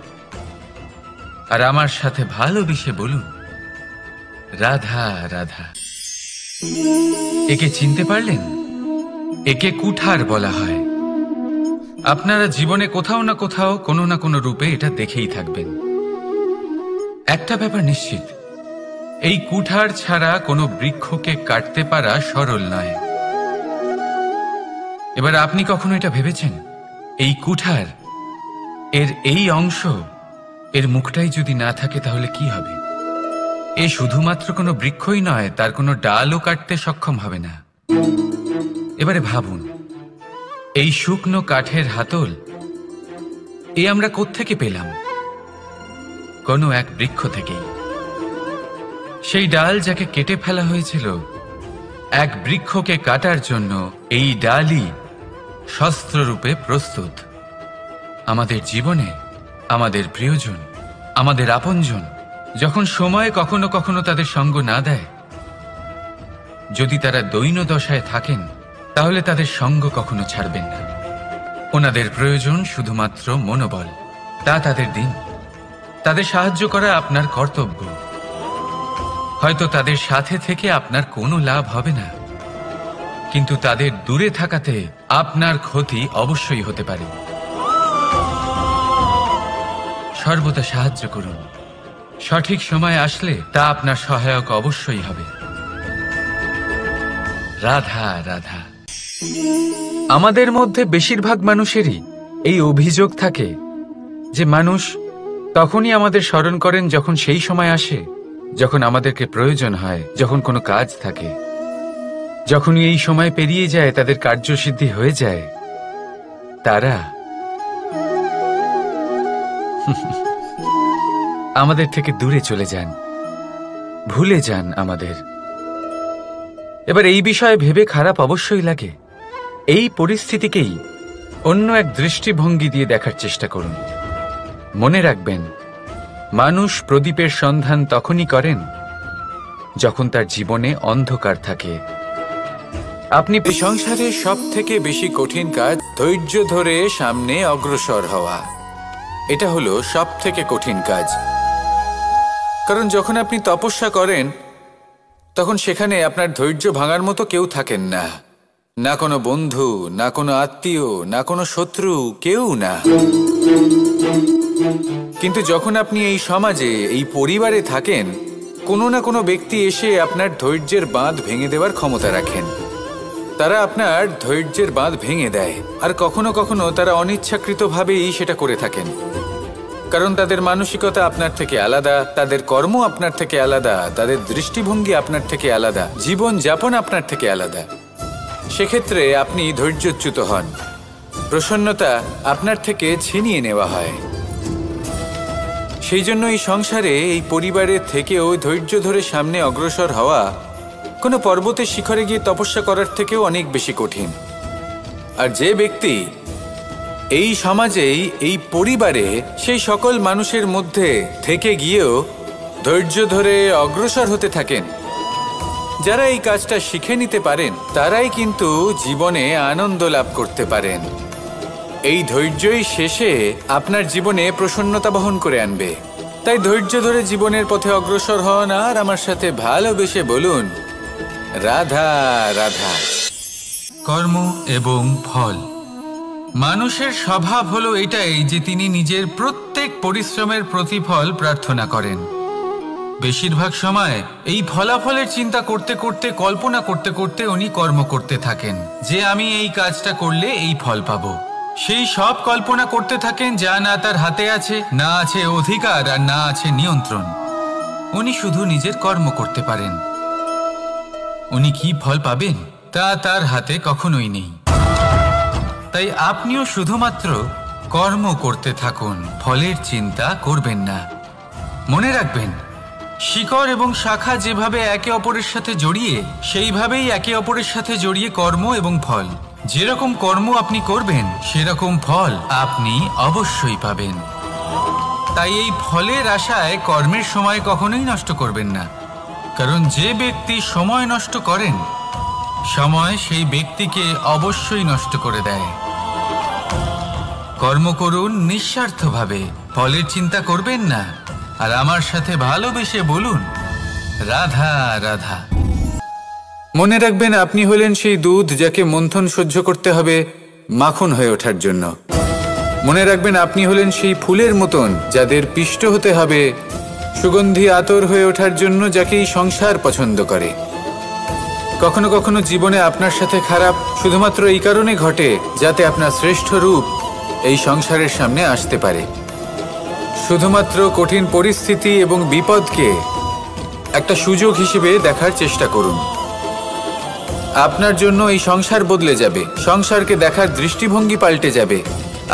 আর আমার সাথে ভালোবেসে বলুন, রাধা রাধা। একে চিনতে পারলেন? একে কুঠার বলা হয়। আপনারা জীবনে কোথাও না কোথাও কোনো না কোনো রূপে এটা দেখেই থাকবেন। একটা ব্যাপার নিশ্চিত, এই কুঠার ছাড়া কোনো বৃক্ষকে কাটতে পারা সরল নয়। এবার আপনি কখনো এটা ভেবেছেন, এই কুঠার, এর এই অংশ, এর মুখটাই যদি না থাকে তাহলে কি হবে? এ শুধুমাত্র কোনো বৃক্ষই নয়, তার কোনো ডালও কাটতে সক্ষম হবে না। এবারে ভাবুন, এই শুকনো কাঠের হাতল এ আমরা কোত্থেকে পেলাম? কোনো এক বৃক্ষ থেকেই। সেই ডাল যাকে কেটে ফেলা হয়েছিল, এক বৃক্ষকে কাটার জন্য এই ডালই শস্ত্ররূপে প্রস্তুত। আমাদের জীবনে আমাদের প্রিয়জন, আমাদের আপনজন যখন সময় কখনো কখনো তাদের সঙ্গ না দেয়, যদি তারা দৈন্য দশায় থাকেন, তাহলে তাদের সঙ্গ কখনো ছাড়বেন না। ওনাদের প্রয়োজন শুধুমাত্র মনোবল। তা তাদের দিন। তাদের সাহায্য করা আপনার কর্তব্য। হয়তো তাদের সাথে থেকে আপনার কোনো লাভ হবে না, কিন্তু তাদের দূরে থাকাতে আপনার ক্ষতি অবশ্যই হতে পারে। সর্বদা সাহায্য করুন। সঠিক সময় আসলে তা আপনার সহায়ক অবশ্যই হবে। রাধা রাধা। আমাদের মধ্যে বেশিরভাগ মানুষেরই এই অভিযোগ থাকে যে মানুষ তখনই আমাদের স্মরণ করেন যখন সেই সময় আসে যখন আমাদেরকে প্রয়োজন হয়, যখন কোনো কাজ থাকে। যখনই এই সময় পেরিয়ে যায়, তাদের কার্যসিদ্ধি হয়ে যায়, তারা আমাদের থেকে দূরে চলে যান, ভুলে যান আমাদের। এবার এই বিষয়ে ভেবে খারাপ অবশ্যই লাগে। এই পরিস্থিতিকেই অন্য এক দৃষ্টিভঙ্গি দিয়ে দেখার চেষ্টা করুন। মনে রাখবেন, মানুষ প্রদীপের সন্ধান তখনই করেন যখন তার জীবনে অন্ধকার থাকে। আপনি সংসারে সব থেকে বেশি কঠিন কাজ ধৈর্য ধরে সামনে অগ্রসর হওয়া। এটা হলো সব থেকে কঠিন কাজ। কারণ যখন আপনি তপস্যা করেন, তখন সেখানে আপনার ধৈর্য ভাঙার মতো কেউ থাকেন না। না কোনো বন্ধু, না কোনো আত্মীয়, না কোনো শত্রু, কেউ না। কিন্তু যখন আপনি এই সমাজে, এই পরিবারে থাকেন, কোনো না কোনো ব্যক্তি এসে আপনার ধৈর্যের বাঁধ ভেঙে দেওয়ার ক্ষমতা রাখেন। তারা আপনার ধৈর্যের বাঁধ ভেঙে দেয়, আর কখনো কখনো তারা অনিচ্ছাকৃতভাবেই সেটা করে থাকেন। কারণ তাদের মানসিকতা আপনার থেকে আলাদা, তাদের কর্ম আপনার থেকে আলাদা, তাদের দৃষ্টিভঙ্গি আপনার থেকে আলাদা, জীবন যাপন আপনার থেকে আলাদা। সেক্ষেত্রে আপনি ধৈর্যচ্যুত হন, প্রসন্নতা আপনার থেকে ছিনিয়ে নেওয়া হয়। সেই জন্য এই সংসারে, এই পরিবারের থেকেও ধৈর্য ধরে সামনে অগ্রসর হওয়া কোনো পর্বতের শিখরে গিয়ে তপস্যা করার থেকেও অনেক বেশি কঠিন। আর যে ব্যক্তি এই সমাজেই, এই পরিবারে, সেই সকল মানুষের মধ্যে থেকে গিয়েও ধৈর্য ধরে অগ্রসর হতে থাকেন, যারা এই কাজটা শিখে নিতে পারেন, তারাই কিন্তু জীবনে আনন্দ লাভ করতে পারেন। এই ধৈর্যই শেষে আপনার জীবনে প্রসন্নতা বহন করে আনবে। তাই ধৈর্য ধরে জীবনের পথে অগ্রসর হন আর আমার সাথে ভালোবেসে বলুন, রাধা রাধা। কর্ম এবং ফল। মানুষের স্বভাব হলো এটাই যে তিনি নিজের প্রত্যেক পরিশ্রমের প্রতিফল প্রার্থনা করেন। বেশিরভাগ সময় এই ফলাফলের চিন্তা করতে করতে, কল্পনা করতে করতে উনি কর্ম করতে থাকেন যে আমি এই কাজটা করলে এই ফল পাবো। সেই সব কল্পনা করতে থাকেন যা না তার হাতে আছে, না আছে অধিকার, আর না আছে নিয়ন্ত্রণ। উনি শুধু নিজের কর্ম করতে পারেন। উনি কি ফল পাবেন তা তার হাতে কখনোই নেই। তাই আপনিও শুধুমাত্র কর্ম করতে থাকুন, ফলের চিন্তা করবেন না। মনে রাখবেন, শিকড় এবং শাখা যেভাবে একে অপরের সাথে জড়িয়ে, সেইভাবেই একে অপরের সাথে জড়িয়ে কর্ম এবং ফল। যেরকম কর্ম আপনি করবেন সেরকম ফল আপনি অবশ্যই পাবেন। তাই এই ফলের আশায় কর্মের সময় কখনোই নষ্ট করবেন না, কারণ যে ব্যক্তি সময় নষ্ট করেন সময় সেই ব্যক্তিকে অবশ্যই নষ্ট করে দেয়। কর্ম করুন নিঃস্বার্থভাবে, ফলের চিন্তা করবেন না, আর আমার সাথে ভালোবেসে বলুন রাধা রাধা। মনে রাখবেন, আপনি হলেন সেই দুধ যাকে মন্থন সহ্য করতে হবে মাখন হয়ে ওঠার জন্য। মনে রাখবেন, আপনি হলেন সেই ফুলের মতন যাদের পিষ্ট হতে হবে সুগন্ধি আতর হয়ে ওঠার জন্য, যাকে এই সংসার পছন্দ করে। কখনো কখনো জীবনে আপনার সাথে খারাপ শুধুমাত্র এই কারণে ঘটে যাতে আপনার শ্রেষ্ঠ রূপ এই সংসারের সামনে আসতে পারে। শুধুমাত্র কঠিন পরিস্থিতি এবং বিপদকে একটা সুযোগ হিসেবে দেখার চেষ্টা করুন। আপনার জন্য এই সংসার বদলে যাবে, সংসারকে দেখার দৃষ্টিভঙ্গি পাল্টে যাবে,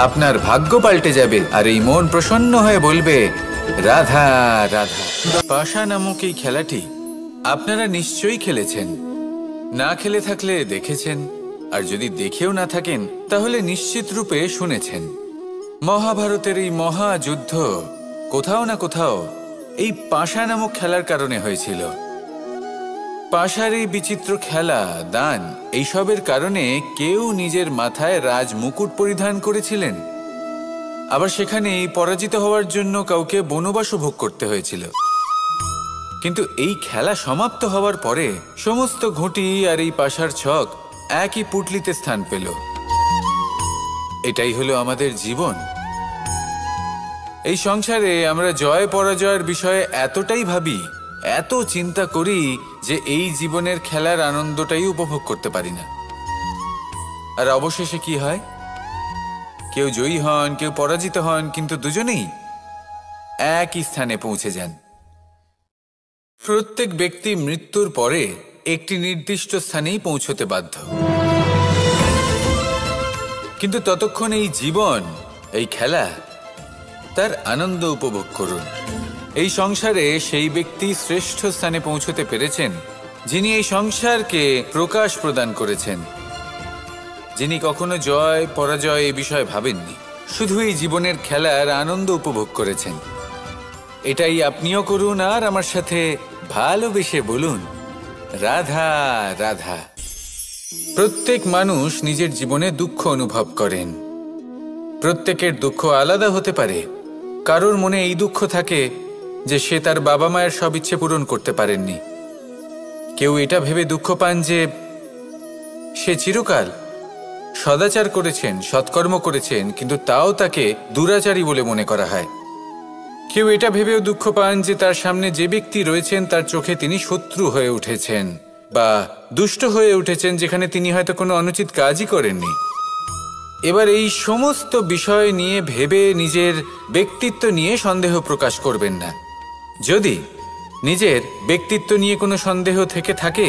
আপনার ভাগ্য পাল্টে যাবে, আর এই মন প্রসন্ন হয়ে বলবে রাধা রাধা। পাশা নামক এই খেলাটি আপনারা নিশ্চয়ই খেলেছেন, না খেলে থাকলে দেখেছেন, আর যদি দেখেও না থাকেন তাহলে নিশ্চিত রূপে শুনেছেন। মহাভারতের এই মহাযুদ্ধ কোথাও না কোথাও এই পাশা নামক খেলার কারণে হয়েছিল। পাশার এই বিচিত্র খেলা, দান, এইসবের কারণে কেউ নিজের মাথায় রাজ মুকুট পরিধান করেছিলেন, আবার সেখানে পরাজিত হওয়ার জন্য কাউকে বনবাসও ভোগ করতে হয়েছিল। কিন্তু এই খেলা সমাপ্ত হওয়ার পরে সমস্ত ঘুঁটি আর এই পাশার ছক একই পুটলিতে স্থান পেল। এটাই হলো আমাদের জীবন। এই সংসারে আমরা জয় পরাজয়ের বিষয়ে এতটাই ভাবি, এত চিন্তা করি যে এই জীবনের খেলার আনন্দটাই উপভোগ করতে পারি না। আর অবশেষে কি হয়? কেউ জয়ী হন, কেউ পরাজিত হন, কিন্তু দুজনেই একই স্থানে পৌঁছে যান। প্রত্যেক ব্যক্তি মৃত্যুর পরে একটি নির্দিষ্ট স্থানেই পৌঁছতে বাধ্য, কিন্তু ততক্ষণ এই জীবন, এই খেলা, তার আনন্দ উপভোগ করুন। এই সংসারে সেই ব্যক্তি শ্রেষ্ঠ স্থানে পৌঁছতে পেরেছেন যিনি এই সংসারকে প্রকাশ প্রদান করেছেন, যিনি কখনো জয় পরাজয় এ বিষয়ে ভাবেননি, শুধু এই জীবনের খেলার আনন্দ উপভোগ করেছেন। এটাই আপনিও করুন, আর আমার সাথে ভালোবেসে বলুন রাধা রাধা। প্রত্যেক মানুষ নিজের জীবনে দুঃখ অনুভব করেন। প্রত্যেকের দুঃখ আলাদা হতে পারে। কারোর মনে এই দুঃখ থাকে যে সে তার বাবা মায়ের সব ইচ্ছে পূরণ করতে পারেননি। কেউ এটা ভেবে দুঃখ পান যে সে চিরকাল সদাচার করেছেন, সৎকর্ম করেছেন, কিন্তু তাও তাকে দুরাচারী বলে মনে করা হয়। কেউ এটা ভেবেও দুঃখ পান যে তার সামনে যে ব্যক্তি রয়েছেন তার চোখে তিনি শত্রু হয়ে উঠেছেন বা দুষ্ট হয়ে উঠেছেন, যেখানে তিনি হয়তো কোনো অনুচিত কাজই করেননি। এবার এই সমস্ত বিষয় নিয়ে ভেবে নিজের ব্যক্তিত্ব নিয়ে সন্দেহ প্রকাশ করবেন না। যদি নিজের ব্যক্তিত্ব নিয়ে কোনো সন্দেহ থেকে থাকে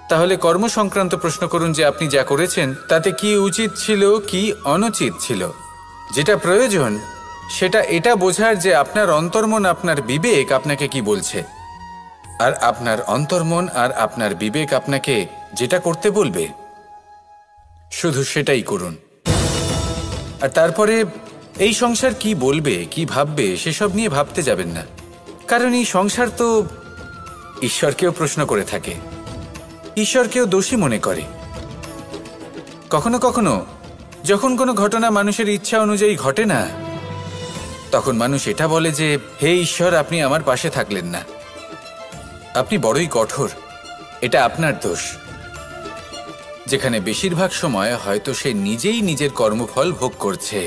তাহলে কর্ম সংক্রান্ত প্রশ্ন করুন যে আপনি যা করেছেন তাতে কি উচিত ছিল, কি অনুচিত ছিল। যেটা প্রয়োজন সেটা এটা বোঝার যে আপনার অন্তর্মন, আপনার বিবেক আপনাকে কি বলছে, আর আপনার অন্তর্মন আর আপনার বিবেক আপনাকে যেটা করতে বলবে শুধু সেটাই করুন। আর তারপরে এই সংসার কি বলবে, কি ভাববে সেসব নিয়ে ভাবতে যাবেন না, কারণ এই সংসার তো ঈশ্বরকেও প্রশ্ন করে থাকে, ঈশ্বরকেও দোষী মনে করে। কখনো কখনো যখন কোনো ঘটনা মানুষের ইচ্ছা অনুযায়ী ঘটে না, তখন মানুষ এটা বলে যে হে ঈশ্বর, আপনি আমার পাশে থাকলেন না, আপনি বড়ই কঠোর, এটা আপনার দোষ। যেখানে বেশিরভাগ সময় হয়তো সে নিজেই নিজের কর্মফল ভোগ করছে,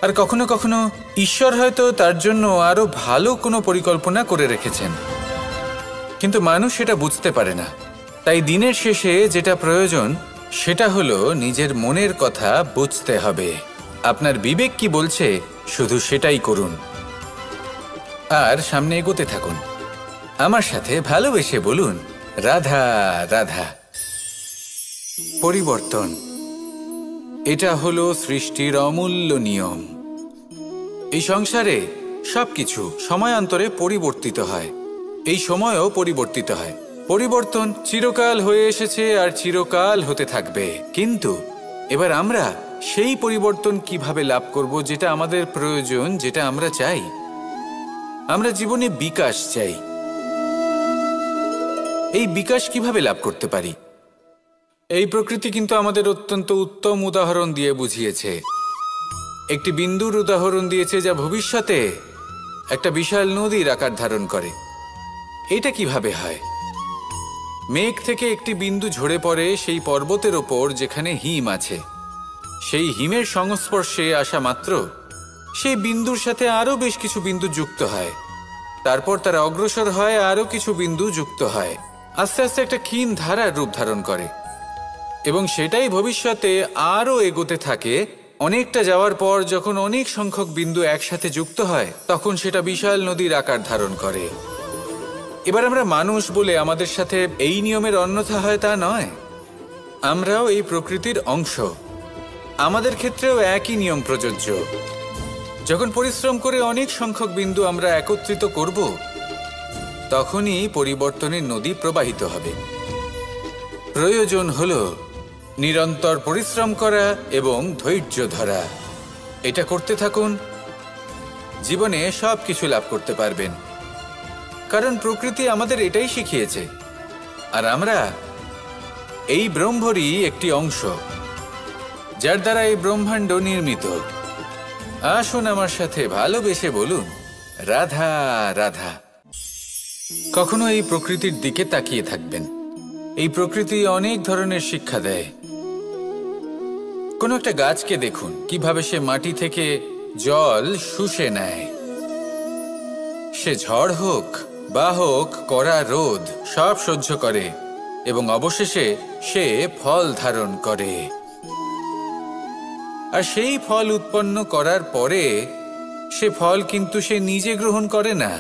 আর কখনো কখনো ঈশ্বর হয়তো তার জন্য আরো ভালো কোনো পরিকল্পনা করে রেখেছেন, কিন্তু মানুষ সেটা বুঝতে পারে না। তাই দিনের শেষে যেটা প্রয়োজন সেটা হলো নিজের মনের কথা বুঝতে হবে। আপনার বিবেক কি বলছে শুধু সেটাই করুন, আর সামনে এগোতে থাকুন। আমার সাথে ভালোবেসে বলুন রাধা রাধা। পরিবর্তন, এটা হলো সৃষ্টির অমূল্য নিয়ম। এই সংসারে সবকিছু সময়ান্তরে পরিবর্তিত হয়, এই সময়ও পরিবর্তিত হয়। পরিবর্তন চিরকাল হয়ে এসেছে আর চিরকাল হতে থাকবে, কিন্তু এবার আমরা সেই পরিবর্তন কিভাবে লাভ করব যেটা আমাদের প্রয়োজন, যেটা আমরা চাই। আমরা জীবনে বিকাশ চাই। এই বিকাশ কিভাবে লাভ করতে পারি? এই প্রকৃতি কিন্তু আমাদের অত্যন্ত উত্তম উদাহরণ দিয়ে বুঝিয়েছে। একটি বিন্দুর উদাহরণ দিয়েছে যা ভবিষ্যতে একটা বিশাল নদীর আকার ধারণ করে। এটা কিভাবে হয়? মেঘ থেকে একটি বিন্দু ঝরে পড়ে সেই পর্বতের ওপর যেখানে হিম আছে। সেই হিমের সংস্পর্শে আসা মাত্র সেই বিন্দুর সাথে আরো বেশ কিছু বিন্দু যুক্ত হয়। তারপর তারা অগ্রসর হয়, আরো কিছু বিন্দু যুক্ত হয়, আস্তে আস্তে একটা ক্ষীণ ধারার রূপ ধারণ করে এবং সেটাই ভবিষ্যতে আরো এগোতে থাকে। অনেকটা যাওয়ার পর যখন অনেক সংখ্যক বিন্দু একসাথে যুক্ত হয় তখন সেটা বিশাল নদীর আকার ধারণ করে। এবার আমরা মানুষ বলে আমাদের সাথে এই নিয়মের অন্যথা হয় তা নয়। আমরাও এই প্রকৃতির অংশ। আমাদের ক্ষেত্রেও একই নিয়ম প্রযোজ্য। যখন পরিশ্রম করে অনেক সংখ্যক বিন্দু আমরা একত্রিত করব, তখনই পরিবর্তনের নদী প্রবাহিত হবে। প্রয়োজন হলো নিরন্তর পরিশ্রম করা এবং ধৈর্য ধরা। এটা করতে থাকুন, জীবনে সব কিছু লাভ করতে পারবেন। কারণ প্রকৃতি আমাদের এটাই শিখিয়েছে, আর আমরা এই ব্রহ্মরই একটি অংশ, যার দ্বারা এই ব্রহ্মাণ্ড নির্মিত। আসুন আমার সাথে ভালোবেসে বলুন, রাধা রাধা। কখনো এই প্রকৃতির দিকে তাকিয়ে থাকবেন। এই প্রকৃতি অনেক ধরনের শিক্ষা দেয়। কোনো একটা গাছকে দেখুন কিভাবে সে মাটি থেকে জল শুষে নেয়। সে ঝড় হোক বা হোক কড়া রোদ সব সহ্য করে এবং অবশেষে সে ফল ধারণ করে। আর সেই ফল উৎপন্ন করার পরে সে ফল কিন্তু সে নিজে গ্রহণ করে না,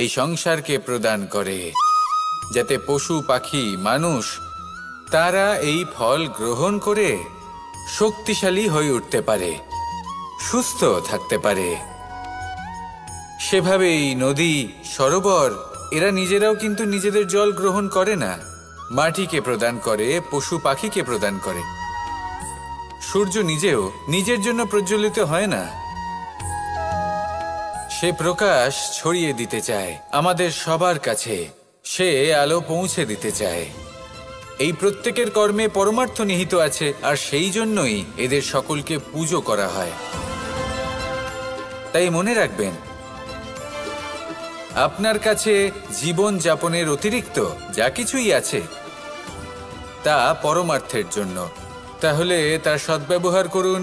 এই সংসারকে প্রদান করে, যাতে পশু পাখি মানুষ তারা এই ফল গ্রহণ করে শক্তিশালী হয়ে উঠতে পারে, সুস্থ থাকতে পারে। সেভাবেই নদী, সরোবর এরা নিজেরাও কিন্তু নিজেদের জল গ্রহণ করে না, মাটিকে প্রদান করে, পশু পাখিকে প্রদান করে। সূর্য নিজেও নিজের জন্য প্রজ্বলিত হয় না, সে প্রকাশ ছড়িয়ে দিতে চায় আমাদের সবার কাছে, সে আলো পৌঁছে দিতে চায়। এই প্রত্যেকের কর্মে পরমার্থ নিহিত আছে, আর সেই জন্যই এদের সকলকে পুজো করা হয়। তাই মনে রাখবেন, আপনার কাছে জীবন যাপনের অতিরিক্ত যা কিছুই আছে তা পরমার্থের জন্য। তাহলে তার সদ্ব্যবহার করুন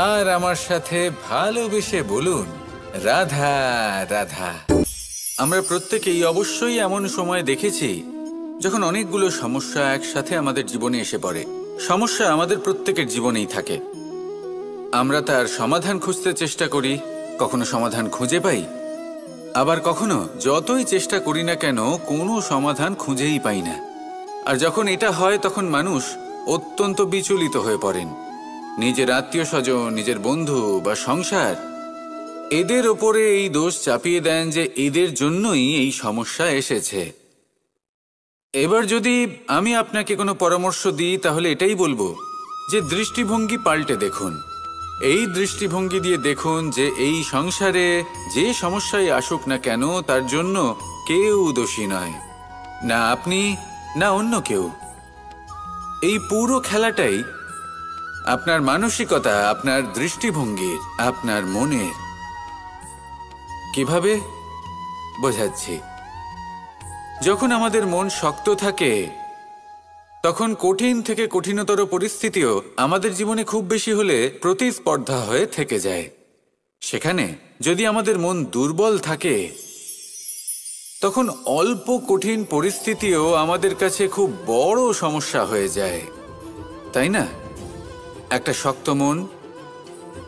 আর আমার সাথে ভালোবেসে বলুন, রাধা রাধা। আমরা প্রত্যেকেই অবশ্যই এমন সময় দেখেছি যখন অনেকগুলো সমস্যা একসাথে আমাদের জীবনে এসে পড়ে। সমস্যা আমাদের প্রত্যেকের জীবনেই থাকে। আমরা তার সমাধান খুঁজতে চেষ্টা করি, কখনো সমাধান খুঁজে পাই, আবার কখনো যতই চেষ্টা করি না কেন কোনো সমাধান খুঁজেই পাই না। আর যখন এটা হয় তখন মানুষ অত্যন্ত বিচলিত হয়ে পড়েন। নিজের আত্মীয় স্বজন, নিজের বন্ধু বা সংসার এদের ওপরে এই দোষ চাপিয়ে দেন যে এদের জন্যই এই সমস্যা এসেছে। এবার যদি আমি আপনাকে কোনো পরামর্শ দিই তাহলে এটাই বলবো যে দৃষ্টিভঙ্গি পাল্টে দেখুন। এই দৃষ্টিভঙ্গি দিয়ে দেখুন যে এই সংসারে যে সমস্যায় আসুক না কেন তার জন্য কেউ দোষী নয়, না আপনি না অন্য কেউ। এই পুরো খেলাটাই আপনার মানসিকতা, আপনার দৃষ্টিভঙ্গির, আপনার মনের। কিভাবে বোঝাচ্ছি? যখন আমাদের মন শক্ত থাকে তখন কঠিন থেকে কঠিনতর পরিস্থিতিও আমাদের জীবনে খুব বেশি হলে প্রতিস্পর্ধা হয়ে থেকে যায়। সেখানে যদি আমাদের মন দুর্বল থাকে তখন অল্প কঠিন পরিস্থিতিও আমাদের কাছে খুব বড় সমস্যা হয়ে যায়, তাই না? একটা শক্ত মন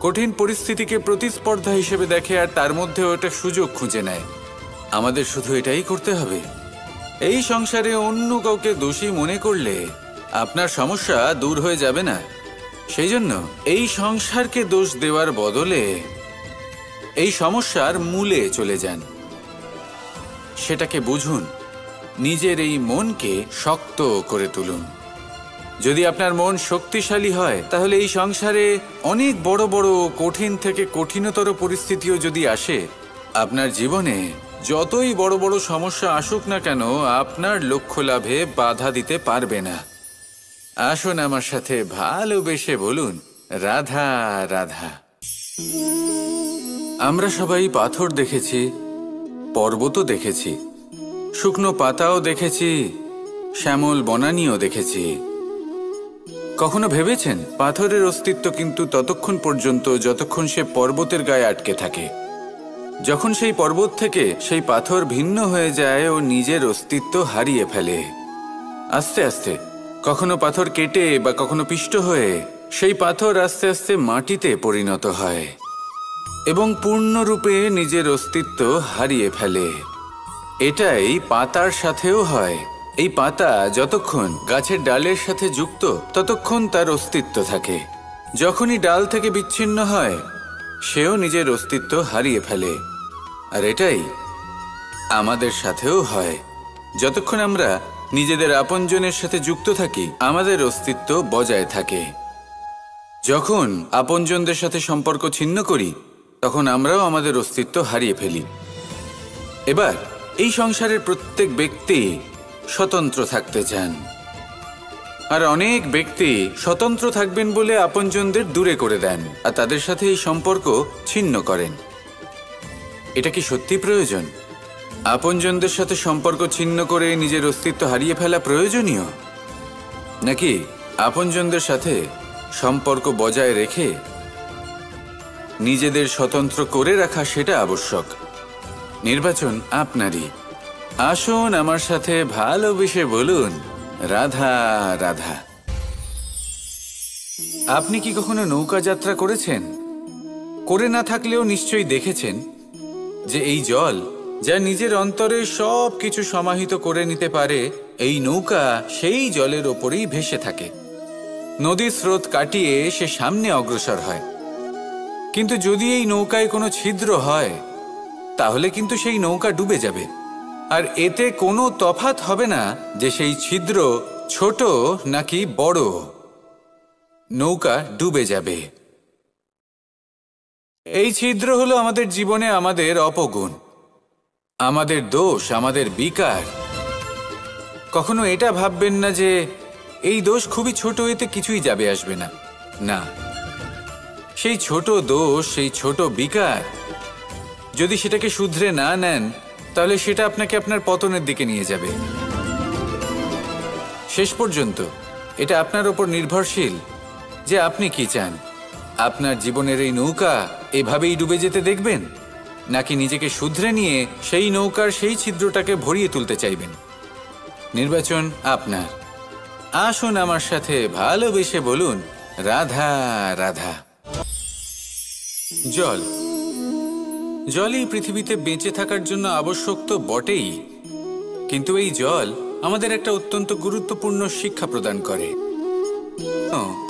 কঠিন পরিস্থিতিকে প্রতিস্পর্ধা হিসেবে দেখে আর তার মধ্যেও একটা সুযোগ খুঁজে নেয়। আমাদের শুধু এটাই করতে হবে। এই সংসারে অন্য কাউকে দোষী মনে করলে আপনার সমস্যা দূর হয়ে যাবে না। সেই জন্য এই সংসারকে দোষ দেওয়ার বদলে এই সমস্যার মূলে চলে যান, সেটাকে বুঝুন নিজের এই মনকে শক্ত করে তুলুন। যদি আপনার মন শক্তিশালী হয় তাহলে এই সংসারে অনেক বড় বড় কঠিন থেকে কঠিনতর পরিস্থিতিও যদি আসে, আপনার জীবনে যতই বড় বড় সমস্যা আসুক না কেন আপনার লক্ষ্য লাভে বাধা দিতে পারবে না। আসুন আমার সাথে ভালোবেসে বলুন, রাধা রাধা। আমরা সবাই পাথর দেখেছি, পর্বতও দেখেছি, শুকনো পাতাও দেখেছি, শ্যামল বনানীও দেখেছি। কখনো ভেবেছেন পাথরের অস্তিত্ব কিন্তু ততক্ষণ পর্যন্ত যতক্ষণ সে পর্বতের গায়ে আটকে থাকে। যখন সেই পর্বত থেকে সেই পাথর ভিন্ন হয়ে যায় ও নিজের অস্তিত্ব হারিয়ে ফেলে। আস্তে আস্তে কখনো পাথর কেটে বা কখনো পিষ্ট হয়ে সেই পাথর আস্তে আস্তে মাটিতে পরিণত হয় এবং পূর্ণরূপে নিজের অস্তিত্ব হারিয়ে ফেলে। এটাই পাতার সাথেও হয়। এই পাতা যতক্ষণ গাছের ডালের সাথে যুক্ত ততক্ষণ তার অস্তিত্ব থাকে। যখনই ডাল থেকে বিচ্ছিন্ন হয় সেও নিজের অস্তিত্ব হারিয়ে ফেলে। আর এটাই আমাদের সাথেও হয়। যতক্ষণ আমরা নিজেদের আপনজনের সাথে যুক্ত থাকি আমাদের অস্তিত্ব বজায় থাকে। যখন আপনজনদের সাথে সম্পর্ক ছিন্ন করি তখন আমরাও আমাদের অস্তিত্ব হারিয়ে ফেলি। এবার এই সংসারের প্রত্যেক ব্যক্তি স্বতন্ত্র থাকতে চান, আর অনেক ব্যক্তি স্বতন্ত্র থাকবেন বলে আপনজনদের দূরে করে দেন আর তাদের সাথে এই সম্পর্ক ছিন্ন করেন। এটা কি সত্যি প্রয়োজন? আপনজনদের সাথে সম্পর্ক ছিন্ন করে নিজের অস্তিত্ব হারিয়ে ফেলা প্রয়োজনীয়, নাকি আপনজনদের সাথে সম্পর্ক বজায় রেখে নিজেদের স্বতন্ত্র করে রাখা সেটা আবশ্যক? নির্বাচন আপনারই। আসুন আমার সাথে ভালোবেসে বলুন, রাধা রাধা। আপনি কি কখনো নৌকা যাত্রা করেছেন? করে না থাকলেও নিশ্চয়ই দেখেছেন যে এই জল যা নিজের অন্তরে সব কিছু সমাহিত করে নিতে পারে, এই নৌকা সেই জলের ওপরেই ভেসে থাকে। নদীর স্রোত কাটিয়ে সে সামনে অগ্রসর হয়। কিন্তু যদি এই নৌকায় কোনো ছিদ্র হয় তাহলে কিন্তু সেই নৌকা ডুবে যাবে। আর এতে কোনো তফাৎ হবে না যে সেই ছিদ্র ছোট নাকি বড়, নৌকা ডুবে যাবে। এই ছিদ্র হলো আমাদের জীবনে আমাদের অপগুণ, আমাদের দোষ, আমাদের বিকার। কখনো এটা ভাববেন না যে এই দোষ খুবই ছোট, এতে কিছুই যাবে আসবে না। না, সেই ছোট দোষ, সেই ছোট বিকার যদি সেটাকে শুধরে না নেন তাহলে সেটা আপনাকে আপনার পতনের দিকে নিয়ে যাবে। শেষ পর্যন্ত এটা আপনার ওপর নির্ভরশীল যে আপনি কি চান। আপনার জীবনের এই নৌকা এভাবেই ডুবে যেতে দেখবেন, নাকি নিজেকে শুধরে নিয়ে সেই নৌকার সেই ছিদ্রটাকে ভরিয়ে তুলতে চাইবেন? নির্বাচন আপনার। আসুন আমার সাথে ভালোবেসে বলুন, রাধা রাধা। জল, জলই পৃথিবীতে বেঁচে থাকার জন্য আবশ্যক তো বটেই, কিন্তু এই জল আমাদের একটা অত্যন্ত গুরুত্বপূর্ণ শিক্ষা প্রদান করে।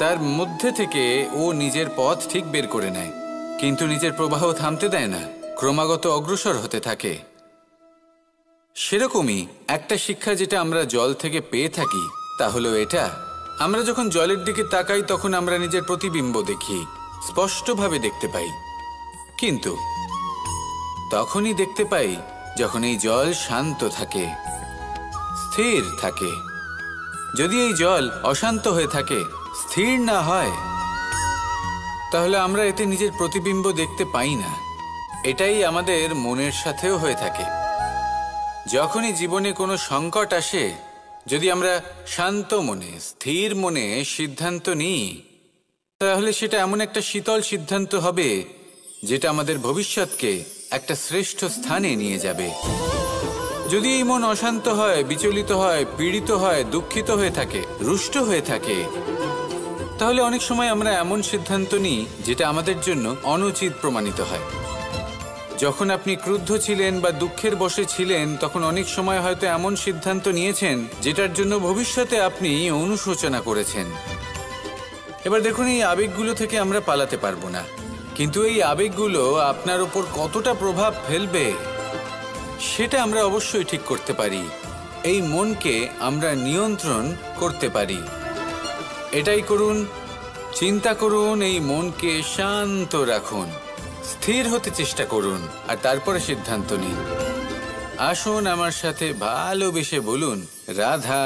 তার মধ্যে থেকে ও নিজের পথ ঠিক বের করে নেয়, কিন্তু নিজের প্রবাহ থামতে দেয় না, ক্রমাগত অগ্রসর হতে থাকে। সেরকমই একটা শিক্ষা যেটা আমরা জল থেকে পেয়ে থাকি তা হলো এটা, আমরা যখন জলের দিকে তাকাই তখন আমরা নিজের প্রতিবিম্ব দেখি, স্পষ্টভাবে দেখতে পাই। কিন্তু তখনই দেখতে পাই যখন এই জল শান্ত থাকে, স্থির থাকে। যদি এই জল অশান্ত হয়ে থাকে, স্থির না হয়, তাহলে আমরা এতে নিজের প্রতিবিম্ব দেখতে পাই না। এটাই আমাদের মনের সাথেও হয়ে থাকে। যখনই জীবনে কোনো সংকট আসে, যদি আমরা শান্ত মনে, স্থির মনে সিদ্ধান্ত নিই, তাহলে সেটা এমন একটা শীতল সিদ্ধান্ত হবে যেটা আমাদের ভবিষ্যৎকে একটা শ্রেষ্ঠ স্থানে নিয়ে যাবে। যদি এই মন অশান্ত হয়, বিচলিত হয়, পীড়িত হয়, দুঃখিত হয়ে থাকে, রুষ্ট হয়ে থাকে, তাহলে অনেক সময় আমরা এমন সিদ্ধান্ত নিই যেটা আমাদের জন্য অনুচিত প্রমাণিত হয়। যখন আপনি ক্রুদ্ধ ছিলেন বা দুঃখের বশে ছিলেন তখন অনেক সময় হয়তো এমন সিদ্ধান্ত নিয়েছেন যেটার জন্য ভবিষ্যতে আপনি অনুশোচনা করেছেন। এবার দেখুন, এই আবেগগুলো থেকে আমরা পালাতে পারবো না, কিন্তু এই আবেগগুলো আপনার উপর কতটা প্রভাব ফেলবে সেটা আমরা অবশ্যই ঠিক করতে পারি। এই মনকে আমরা নিয়ন্ত্রণ করতে পারি। এটাই করুন, চিন্তা করুন, এই মনকে শান্ত রাখুন, স্থির হতে চেষ্টা করুন, আর তারপরে সিদ্ধান্ত নিন। আসুন আমার সাথে ভালোবেসে বলুন, রাধা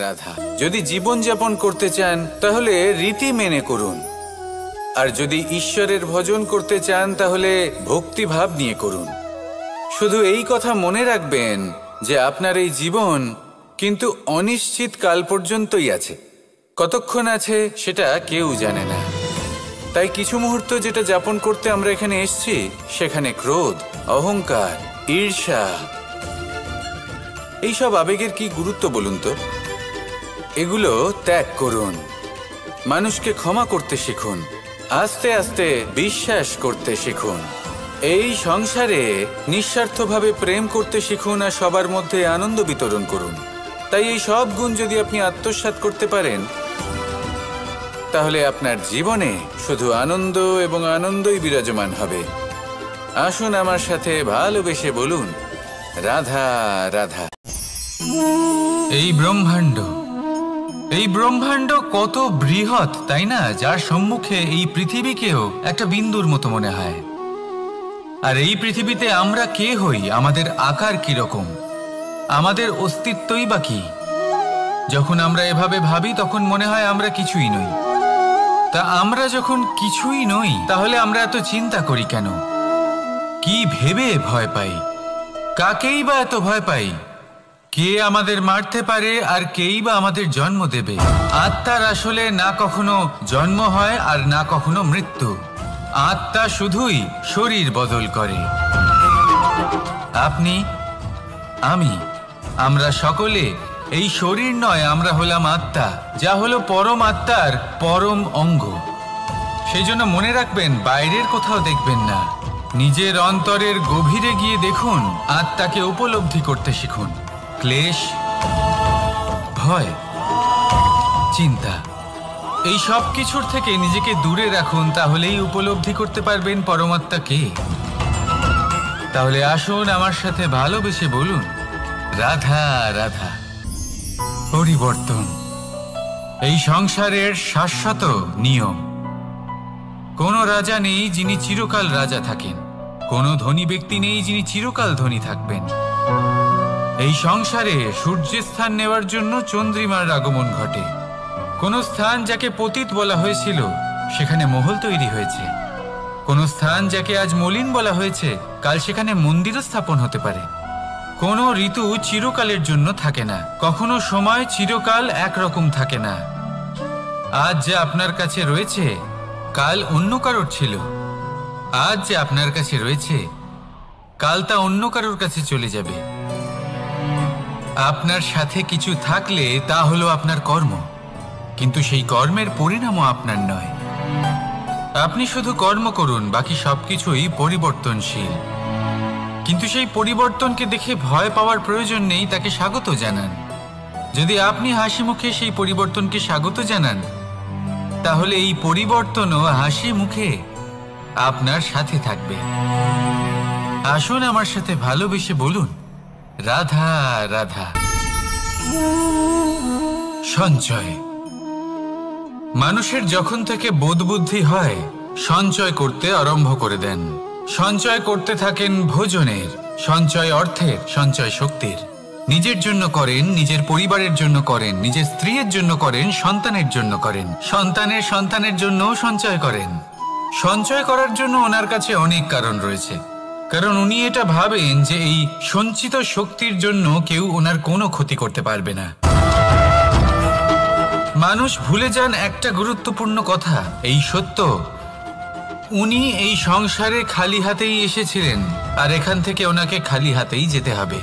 রাধা। যদি জীবনযাপন করতে চান তাহলে রীতি মেনে করুন, আর যদি ঈশ্বরের ভজন করতে চান তাহলে ভক্তিভাব নিয়ে করুন। শুধু এই কথা মনে রাখবেন যে আপনার এই জীবন কিন্তু অনিশ্চিত কাল পর্যন্তই আছে। কতক্ষণ আছে সেটা কেউ জানে না। তাই কিছু মুহূর্ত যেটা যাপন করতে আমরা এখানে এসেছি, সেখানে ক্রোধ, অহংকার, ঈর্ষা, এইসব আবেগের কি গুরুত্ব বলুন তো? এগুলো ত্যাগ করুন, মানুষকে ক্ষমা করতে শিখুন, আস্তে আস্তে বিশ্বাস করতে শিখুন, এই সংসারে নিঃস্বার্থভাবে প্রেম করতে শিখুন, আর সবার মধ্যে আনন্দ বিতরণ করুন। তাই এই সব গুণ যদি আপনি আত্মসাৎ করতে পারেন, তাহলে আপনার জীবনে শুধু আনন্দ এবং আনন্দই বিরাজমান হবে। আসুন আমার সাথে ভালোবেসে বলুন, রাধা রাধা। এই ব্রহ্মাণ্ড কত বৃহৎ, তাই না? যার সম্মুখে এই পৃথিবীকেও একটা বিন্দুর মতো মনে হয়। আর এই পৃথিবীতে আমরা কে হই, আমাদের আকার কিরকম, আমাদের অস্তিত্বই বা কি? যখন আমরা এভাবে ভাবি তখন মনে হয় আমরা কিছুই নই। তা আমরা যখন কিছুই নই, তাহলে আমরা এত চিন্তা করি কেন? কি ভেবে ভয় পাই? কাকেই বা এত ভয় পাই? কে আমাদের মারতে পারে আর কেই বা আমাদের জন্ম দেবে? আত্মার আসলে না কখনো জন্ম হয় আর না কখনো মৃত্যু। আত্মা শুধুই শরীর বদল করে। আপনি, আমি, আমরা সকলে এই শরীর নয়, আমরা হলাম আত্মা, যা হলো পরম আত্মার পরম অঙ্গ। সেই জন্য মনে রাখবেন, বাইরের কোথাও দেখবেন না, নিজের অন্তরের গভীরে গিয়ে দেখুন, আত্মাকে উপলব্ধি করতে শিখুন। ক্লেশ, ভয়, চিন্তা, এই সব কিছুর থেকে নিজেকে দূরে রাখুন, তাহলেই উপলব্ধি করতে পারবেন পরমাত্মা কে। তাহলে আসুন আমার সাথে ভালোবেসে বলুন, রাধা রাধা। পরিবর্তন এই সংসারের শাশ্বত নিয়ম। কোনো রাজা নেই যিনি চিরকাল রাজা থাকেন, কোনো ধনী ব্যক্তি নেই যিনি চিরকাল ধনী থাকবেন। এই সংসারে সূর্যের স্থান নেওয়ার জন্য চন্দ্রিমার আগমন ঘটে। কোন স্থান যাকে পতিত বলা হয়েছিল, সেখানে মহল তৈরি হয়েছে। কোন স্থান যাকে আজ মলিন বলা হয়েছে, কাল সেখানে মন্দিরও স্থাপন হতে পারে। কোনো ঋতু চিরকালের জন্য থাকে না, কখনো সময় চিরকাল একরকম থাকে না। আজ যে আপনার কাছে রয়েছে, কাল অন্য কারোর ছিল। আজ যে আপনার কাছে রয়েছে, কাল তা অন্য কারোর কাছে চলে যাবে। আপনার সাথে কিছু থাকলে তা হলো আপনার কর্ম, কিন্তু সেই কর্মের পরিণামও আপনার নয়। আপনি শুধু কর্ম করুন, বাকি সবকিছুই পরিবর্তনশীল। কিন্তু সেই পরিবর্তনকে দেখে ভয় পাওয়ার প্রয়োজন নেই, তাকে স্বাগত জানান। যদি আপনি হাসি মুখে সেই পরিবর্তনকে স্বাগত জানান, তাহলে এই পরিবর্তনও হাসি মুখে আপনার সাথে থাকবে। আসুন আমার সাথে ভালোবেসে বলুন, রাধা রাধা। সঞ্চয়। মানুষের যখন থেকে বোধবুদ্ধি হয়, সঞ্চয় করতে আরম্ভ করে দেন। সঞ্চয় করতে থাকেন ভোজনের, সঞ্চয় অর্থের, সঞ্চয় শক্তির। নিজের জন্য করেন, নিজের পরিবারের জন্য করেন, নিজের স্ত্রীর জন্য করেন, সন্তানের জন্য করেন, সন্তানের সন্তানের জন্যও সঞ্চয় করেন। সঞ্চয় করার জন্য ওনার কাছে অনেক কারণ রয়েছে, কারণ উনি এটা ভাবেন যে এই সঞ্চিত শক্তির জন্য কেউ ওনার কোনো ক্ষতি করতে পারবে না। মানুষ ভুলে যান একটা গুরুত্বপূর্ণ কথা, এই সত্য, উনি এই সংসারে খালি হাতেই এসেছিলেন, আর এখান থেকে ওনাকে খালি হাতেই যেতে হবে।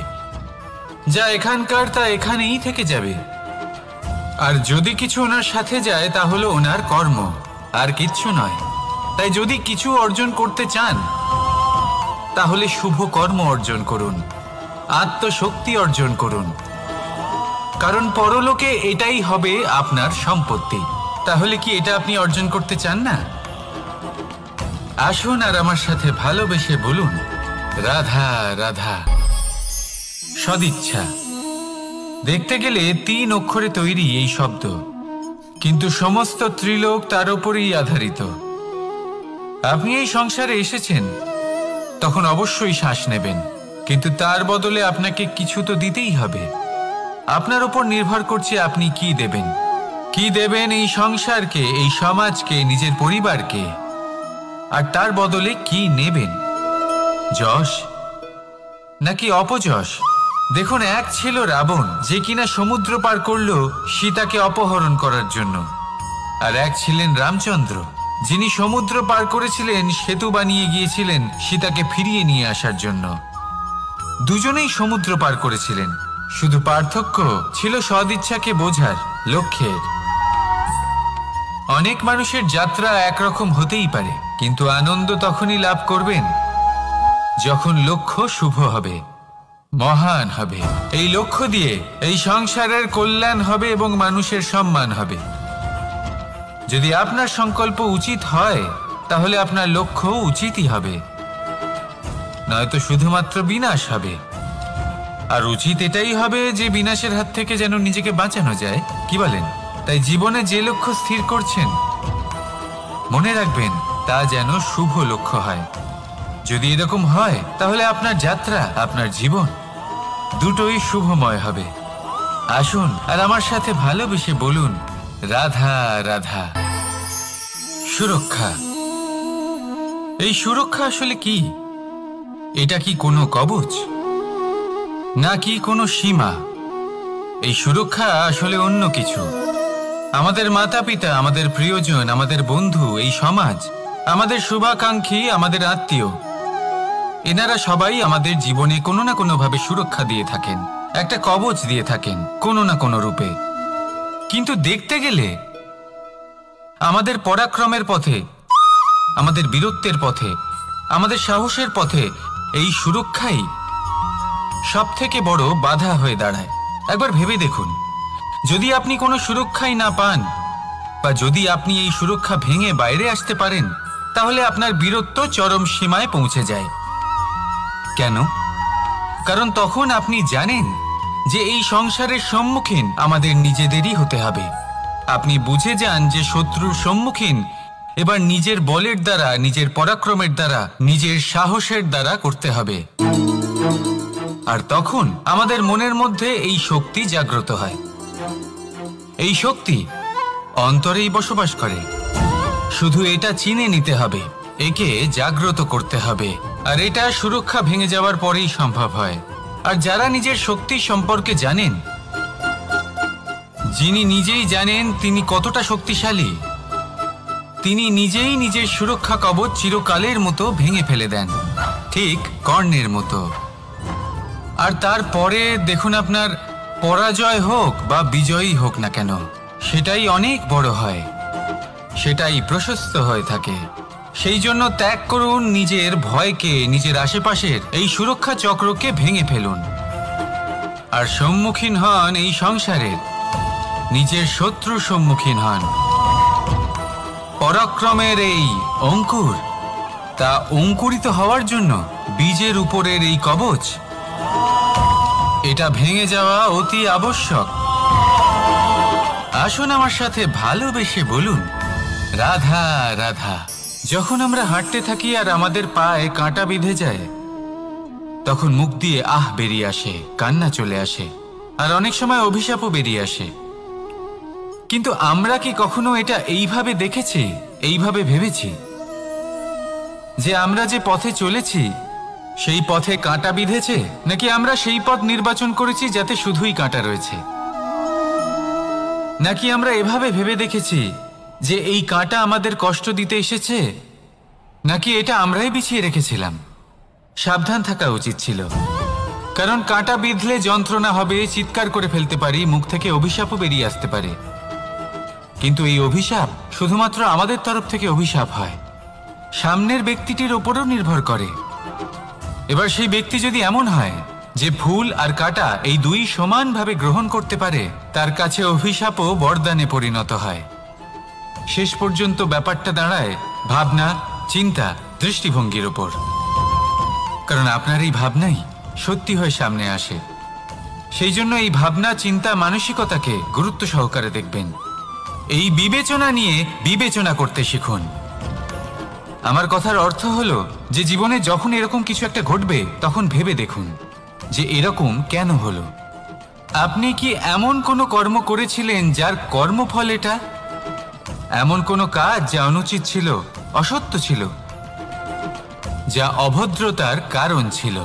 যা এখানকার তা এখানেই থেকে যাবে। আর যদি কিছু ওনার সাথে যায়, তা হলো ওনার কর্ম, আর কিচ্ছু নয়। তাই যদি কিছু অর্জন করতে চান, তাহলে শুভ কর্ম অর্জন করুন, আত্মশক্তি অর্জন করুন, কারণ পরলোকে এটাই হবে আপনার সম্পত্তি। তাহলে কি এটা আপনি অর্জন করতে চান না? আসুন আর আমার সাথে ভালোবেসে বলুন, রাধা রাধা। সদিচ্ছা। দেখতে গেলে 3 অক্ষরে তৈরি এই শব্দ, কিন্তু সমস্ত ত্রিলোক তার উপরেই আধারিত। আপনি এই সংসারে এসেছেন, তখন অবশ্যই শ্বাস নেবেন, কিন্তু তার বদলে আপনাকে কিছু তো দিতেই হবে। আপনার উপর নির্ভর করছে আপনি কি দেবেন। কি দেবেন এই সংসারকে, এই সমাজকে, নিজের পরিবারকে, আর তার বদলে কি নেবেন? যশ নাকি অপযশ? দেখুন, এক ছিল রাবণ, যে কিনা সমুদ্র পার করল সীতাকে অপহরণ করার জন্য, আর এক ছিলেন রামচন্দ্র, যিনি সমুদ্র পার করেছিলেন, সেতু বানিয়ে গিয়েছিলেন সীতাকে ফিরিয়ে নিয়ে আসার জন্য। দুজনেই সমুদ্র পার করেছিলেন, শুধু পার্থক্য ছিল সদিচ্ছাকে বোঝার লক্ষ্যের। অনেক মানুষের যাত্রা একরকম হতেই পারে, কিন্তু আনন্দ তখনই লাভ করবেন যখন লক্ষ্য শুভ হবে, মহান হবে। এই লক্ষ্য দিয়ে এই সংসারের কল্যাণ হবে এবং মানুষের সম্মান হবে। যদি আপনার সংকল্প উচিত হয়, তাহলে আপনার লক্ষ্য উচিতই হবে, নয়তো শুধুমাত্র বিনাশ হবে। আর উচিত এটাই হবে যে বিনাশের হাত থেকে যেন নিজেকে বাঁচানো যায়, কি বলেন? তাই জীবনে যে লক্ষ্য স্থির করছেন, মনে রাখবেন তা যেন শুভ লক্ষ্য হয়। যদি এরকম হয়, তাহলে আপনার যাত্রা, আপনার জীবন দুটোই শুভময় হবে। আসুন আর আমার সাথে ভালোবেসে বলুন, রাধা রাধা। সুরক্ষা। এই সুরক্ষা আসলে কি? এটা কি কোনো কবচ নাকি কোনো সীমা? এই সুরক্ষা আসলে অন্য কিছু। আমাদের মাতা পিতা, আমাদের প্রিয়জন, আমাদের বন্ধু, এই সমাজ, আমাদের শুভাকাঙ্ক্ষী, আমাদের আত্মীয়, এনারা সবাই আমাদের জীবনে কোনো না কোনোভাবে সুরক্ষা দিয়ে থাকেন, একটা কবচ দিয়ে থাকেন কোনো না কোনো রূপে। কিন্তু দেখতে গেলে আমাদের পরাক্রমের পথে, আমাদের বীরত্বের পথে, আমাদের সাহসের পথে এই সুরক্ষাই সব থেকে বড় বাধা হয়ে দাঁড়ায়। একবার ভেবে দেখুন, যদি আপনি কোনো সুরক্ষাই না পান, বা যদি আপনি এই সুরক্ষা ভেঙে বাইরে আসতে পারেন, তাহলে আপনার বীরত্ব চরম সীমায় পৌঁছে যায়। কেন? কারণ তখন আপনি জানেন যে এই সংসারের সম্মুখীন আমাদের নিজেদেরই হতে হবে। আপনি বুঝে যান যে শত্রুর সম্মুখীন এবার নিজের বলের দ্বারা, নিজের পরাক্রমের দ্বারা, নিজের সাহসের দ্বারা করতে হবে। আর তখন আমাদের মনের মধ্যে এই শক্তি জাগ্রত হয়। এই শক্তি অন্তরেই বসবাস করে, শুধু এটা চিনে নিতে হবে, একে জাগ্রত করতে হবে। আর এটা সুরক্ষা ভেঙে যাওয়ার পরেই সম্ভব হয়। আর যারা নিজের শক্তি সম্পর্কে জানেন, যিনি নিজেই জানেন তিনি কতটা শক্তিশালী, তিনি নিজেই নিজের সুরক্ষা কবচ চিরকালের মতো ভেঙে ফেলে দেন, ঠিক কর্ণের মতো। আর তারপরে দেখুন, আপনার পরাজয় হোক বা বিজয়ী হোক না কেন, সেটাই অনেক বড় হয়, সেটাই প্রশস্ত হয়ে থাকে। সেই জন্য ত্যাগ করুন নিজের ভয়কে, নিজের আশেপাশের এই সুরক্ষা চক্রকে ভেঙে ফেলুন, আর সম্মুখীন হন এই সংসারের নিজের শত্রুর সম্মুখীন হন। পরাক্রমের এই অঙ্কুর, তা অঙ্কুরিত হওয়ার জন্য বীজের উপরের এই কবচ, এটা ভেঙে যাওয়া অতি আবশ্যক। আসুন আমার সাথে ভালোবেসে বলুন, রাধা রাধা। যখন আমরা হাঁটতে থাকি আর আমাদের পায়ে কাঁটা বিঁধে যায়, তখন মুখ দিয়ে আহ বেরিয়ে আসে, কান্না চলে আসে, আর অনেক সময় অভিশাপও বেরিয়ে আসে। কিন্তু আমরা কি কখনো এটা এইভাবে দেখেছি, এইভাবে ভেবেছি যে আমরা যে পথে চলেছি সেই পথে কাঁটা বিঁধেছে, নাকি আমরা সেই পথ নির্বাচন করেছি যাতে শুধুই কাঁটা রয়েছে? নাকি আমরা এভাবে ভেবে দেখেছি যে এই কাঁটা আমাদের কষ্ট দিতে এসেছে, নাকি এটা আমরাই বিছিয়ে রেখেছিলাম? সাবধান থাকা উচিত ছিল, কারণ কাঁটা বিঁধলে যন্ত্রণা হবে, চিৎকার করে ফেলতে পারি, মুখ থেকে অভিশাপও বেরিয়ে আসতে পারে। কিন্তু এই অভিশাপ শুধুমাত্র আমাদের তরফ থেকে অভিশাপ হয়, সামনের ব্যক্তিটির ওপরও নির্ভর করে। এবার সেই ব্যক্তি যদি এমন হয় যে ফুল আর কাঁটা এই দুই সমানভাবে গ্রহণ করতে পারে, তার কাছে অভিশাপও বরদানে পরিণত হয়। শেষ পর্যন্ত ব্যাপারটা দাঁড়ায় ভাবনা, চিন্তা, দৃষ্টিভঙ্গির ওপর। কারণ আপনার এই ভাবনাই সত্যি হয়ে সামনে আসে, সেই জন্য এই ভাবনা, চিন্তা, মানসিকতাকে গুরুত্ব সহকারে দেখবেন। এই বিবেচনা নিয়ে বিবেচনা করতে শিখুন। আমার কথার অর্থ হলো যে জীবনে যখন এরকম কিছু একটা ঘটবে তখন ভেবে দেখুন যে এরকম কেন হলো। আপনি কি এমন কোনো কর্ম করেছিলেন যার কর্মফল এটা? এমন কোনো কাজ যা অনুচিত ছিল, অসত্য ছিল, যা অভদ্রতার কারণ ছিল?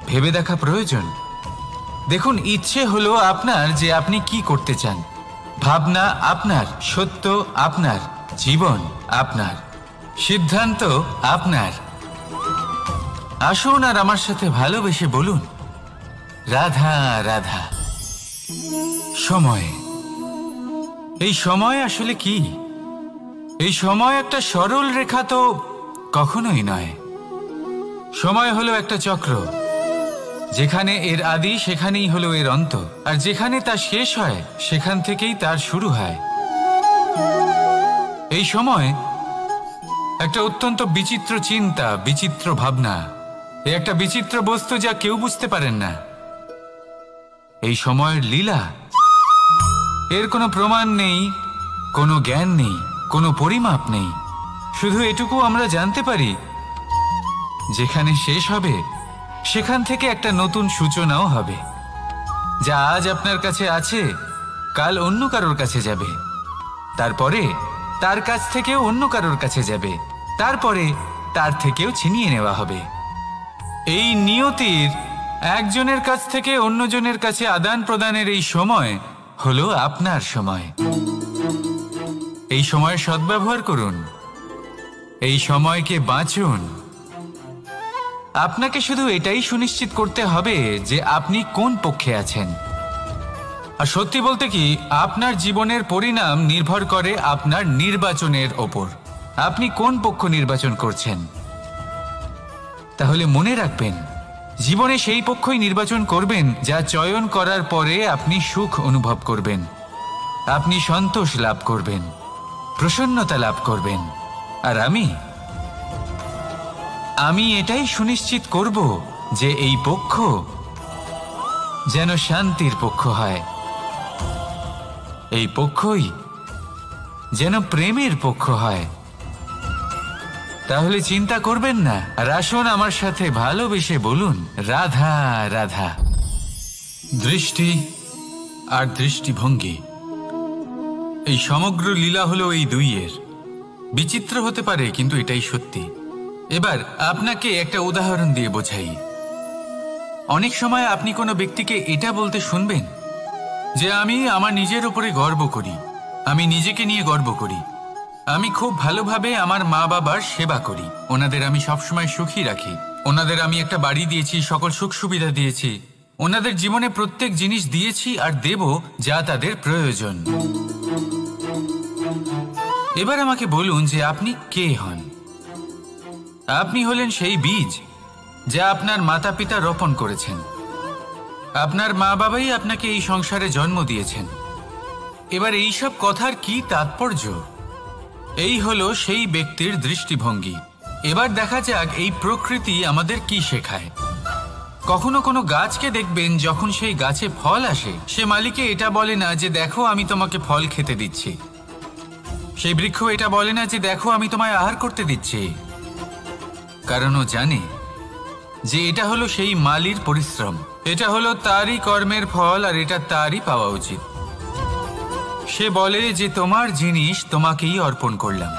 ভেবে দেখা প্রয়োজন। দেখুন, ইচ্ছে হলো আপনার যে আপনি কি করতে চান, ভাবনা আপনার, সত্য আপনার, জীবন আপনার, সিদ্ধান্ত আপনার। আসুন আর আমার সাথে ভালোবেসে বলুন, রাধা রাধা। সময়, এই সময় আসলে কি? এই সময় একটা সরল রেখা তো কখনোই নয়। সময় হলো একটা চক্র, যেখানে এর আদি সেখানেই হলো এর অন্ত, আর যেখানে তা শেষ হয় সেখান থেকেই তার শুরু হয়। এই সময় একটা অত্যন্ত বিচিত্র চিন্তা, বিচিত্র ভাবনা, একটা বিচিত্র বস্তু যা কেউ বুঝতে পারেন না। এই সময়ের লীলা, এর কোনো প্রমাণ নেই, কোনো জ্ঞান নেই, কোনো পরিমাপ নেই। শুধু এটুকু আমরা জানতে পারি, যেখানে শেষ হবে সেখান থেকে একটা নতুন সূচনাও হবে। যা আজ আপনার কাছে আছে কাল অন্য কারোর কাছে যাবে, তারপরে তার কাছ থেকেও অন্য কারোর কাছে যাবে, তারপরে তার থেকেও ছিনিয়ে নেওয়া হবে। এই নিয়তির একজনের কাছ থেকে অন্যজনের কাছে আদান প্রদানের এই সময় হলো আপনার সময়। এই সময়ের সদ্ব্যবহার করুন, এই সময়কে বাঁচুন। আপনাকে শুধু এটাই সুনিশ্চিত করতে হবে যে আপনি কোন পক্ষে আছেন। আর সত্যি বলতে কি, আপনার জীবনের পরিণাম নির্ভর করে আপনার নির্বাচনের ওপর। আপনি কোন পক্ষ নির্বাচন করছেন। তাহলে মনে রাখবেন, জীবনে সেই পক্ষই নির্বাচন করবেন যা চয়ন করার পরে আপনি সুখ অনুভব করবেন, আপনি সন্তোষ লাভ করবেন, প্রসন্নতা লাভ করবেন। আর আমি এটাই সুনিশ্চিত করব যে এই পক্ষ যেন শান্তির পক্ষ হয়, এই পক্ষই যেন প্রেমের পক্ষ হয়। তাহলে চিন্তা করবেন না, আর আসুন আমার সাথে ভালোবেসে বলুন, রাধা রাধা। দৃষ্টি আর দৃষ্টিভঙ্গি, এই সমগ্র লীলা হলো এই দুইয়ের। বিচিত্র হতে পারে, কিন্তু এটাই সত্যি। এবার আপনাকে একটা উদাহরণ দিয়ে বোঝাই। অনেক সময় আপনি কোনো ব্যক্তিকে এটা বলতে শুনবেন যে আমি আমার নিজের উপরে গর্ব করি, আমি নিজেকে নিয়ে গর্ব করি, আমি খুব ভালোভাবে আমার মা বাবার সেবা করি, ওনাদের আমি সবসময় সুখী রাখি, ওনাদের আমি একটা বাড়ি দিয়েছি, সকল সুখ সুবিধা দিয়েছি, ওনাদের জীবনে প্রত্যেক জিনিস দিয়েছি আর দেব যা তাদের প্রয়োজন। এবার আমাকে বলুন যে আপনি কে হন। আপনি হলেন সেই বীজ যা আপনার মাতা পিতা রোপণ করেছেন। আপনার মা বাবাই আপনাকে এই সংসারে জন্ম দিয়েছেন। এবার এইসব কথার কি তাৎপর্য? এই হলো সেই ব্যক্তির দৃষ্টিভঙ্গি। এবার দেখা যাক এই প্রকৃতি আমাদের কি শেখায়। কখনো কোনো গাছকে দেখবেন, যখন সেই গাছে ফল আসে, সে মালিকে এটা বলে না যে দেখো আমি তোমাকে ফল খেতে দিচ্ছি। সেই বৃক্ষ এটা বলে না যে দেখো আমি তোমায় আহার করতে দিচ্ছি, কারণ ও জানে যে এটা হলো সেই মালির পরিশ্রম, এটা হলো তারই কর্মের ফল, আর এটা তারই পাওয়া উচিত। সে বলে যে তোমার জিনিস তোমাকেই অর্পণ করলাম।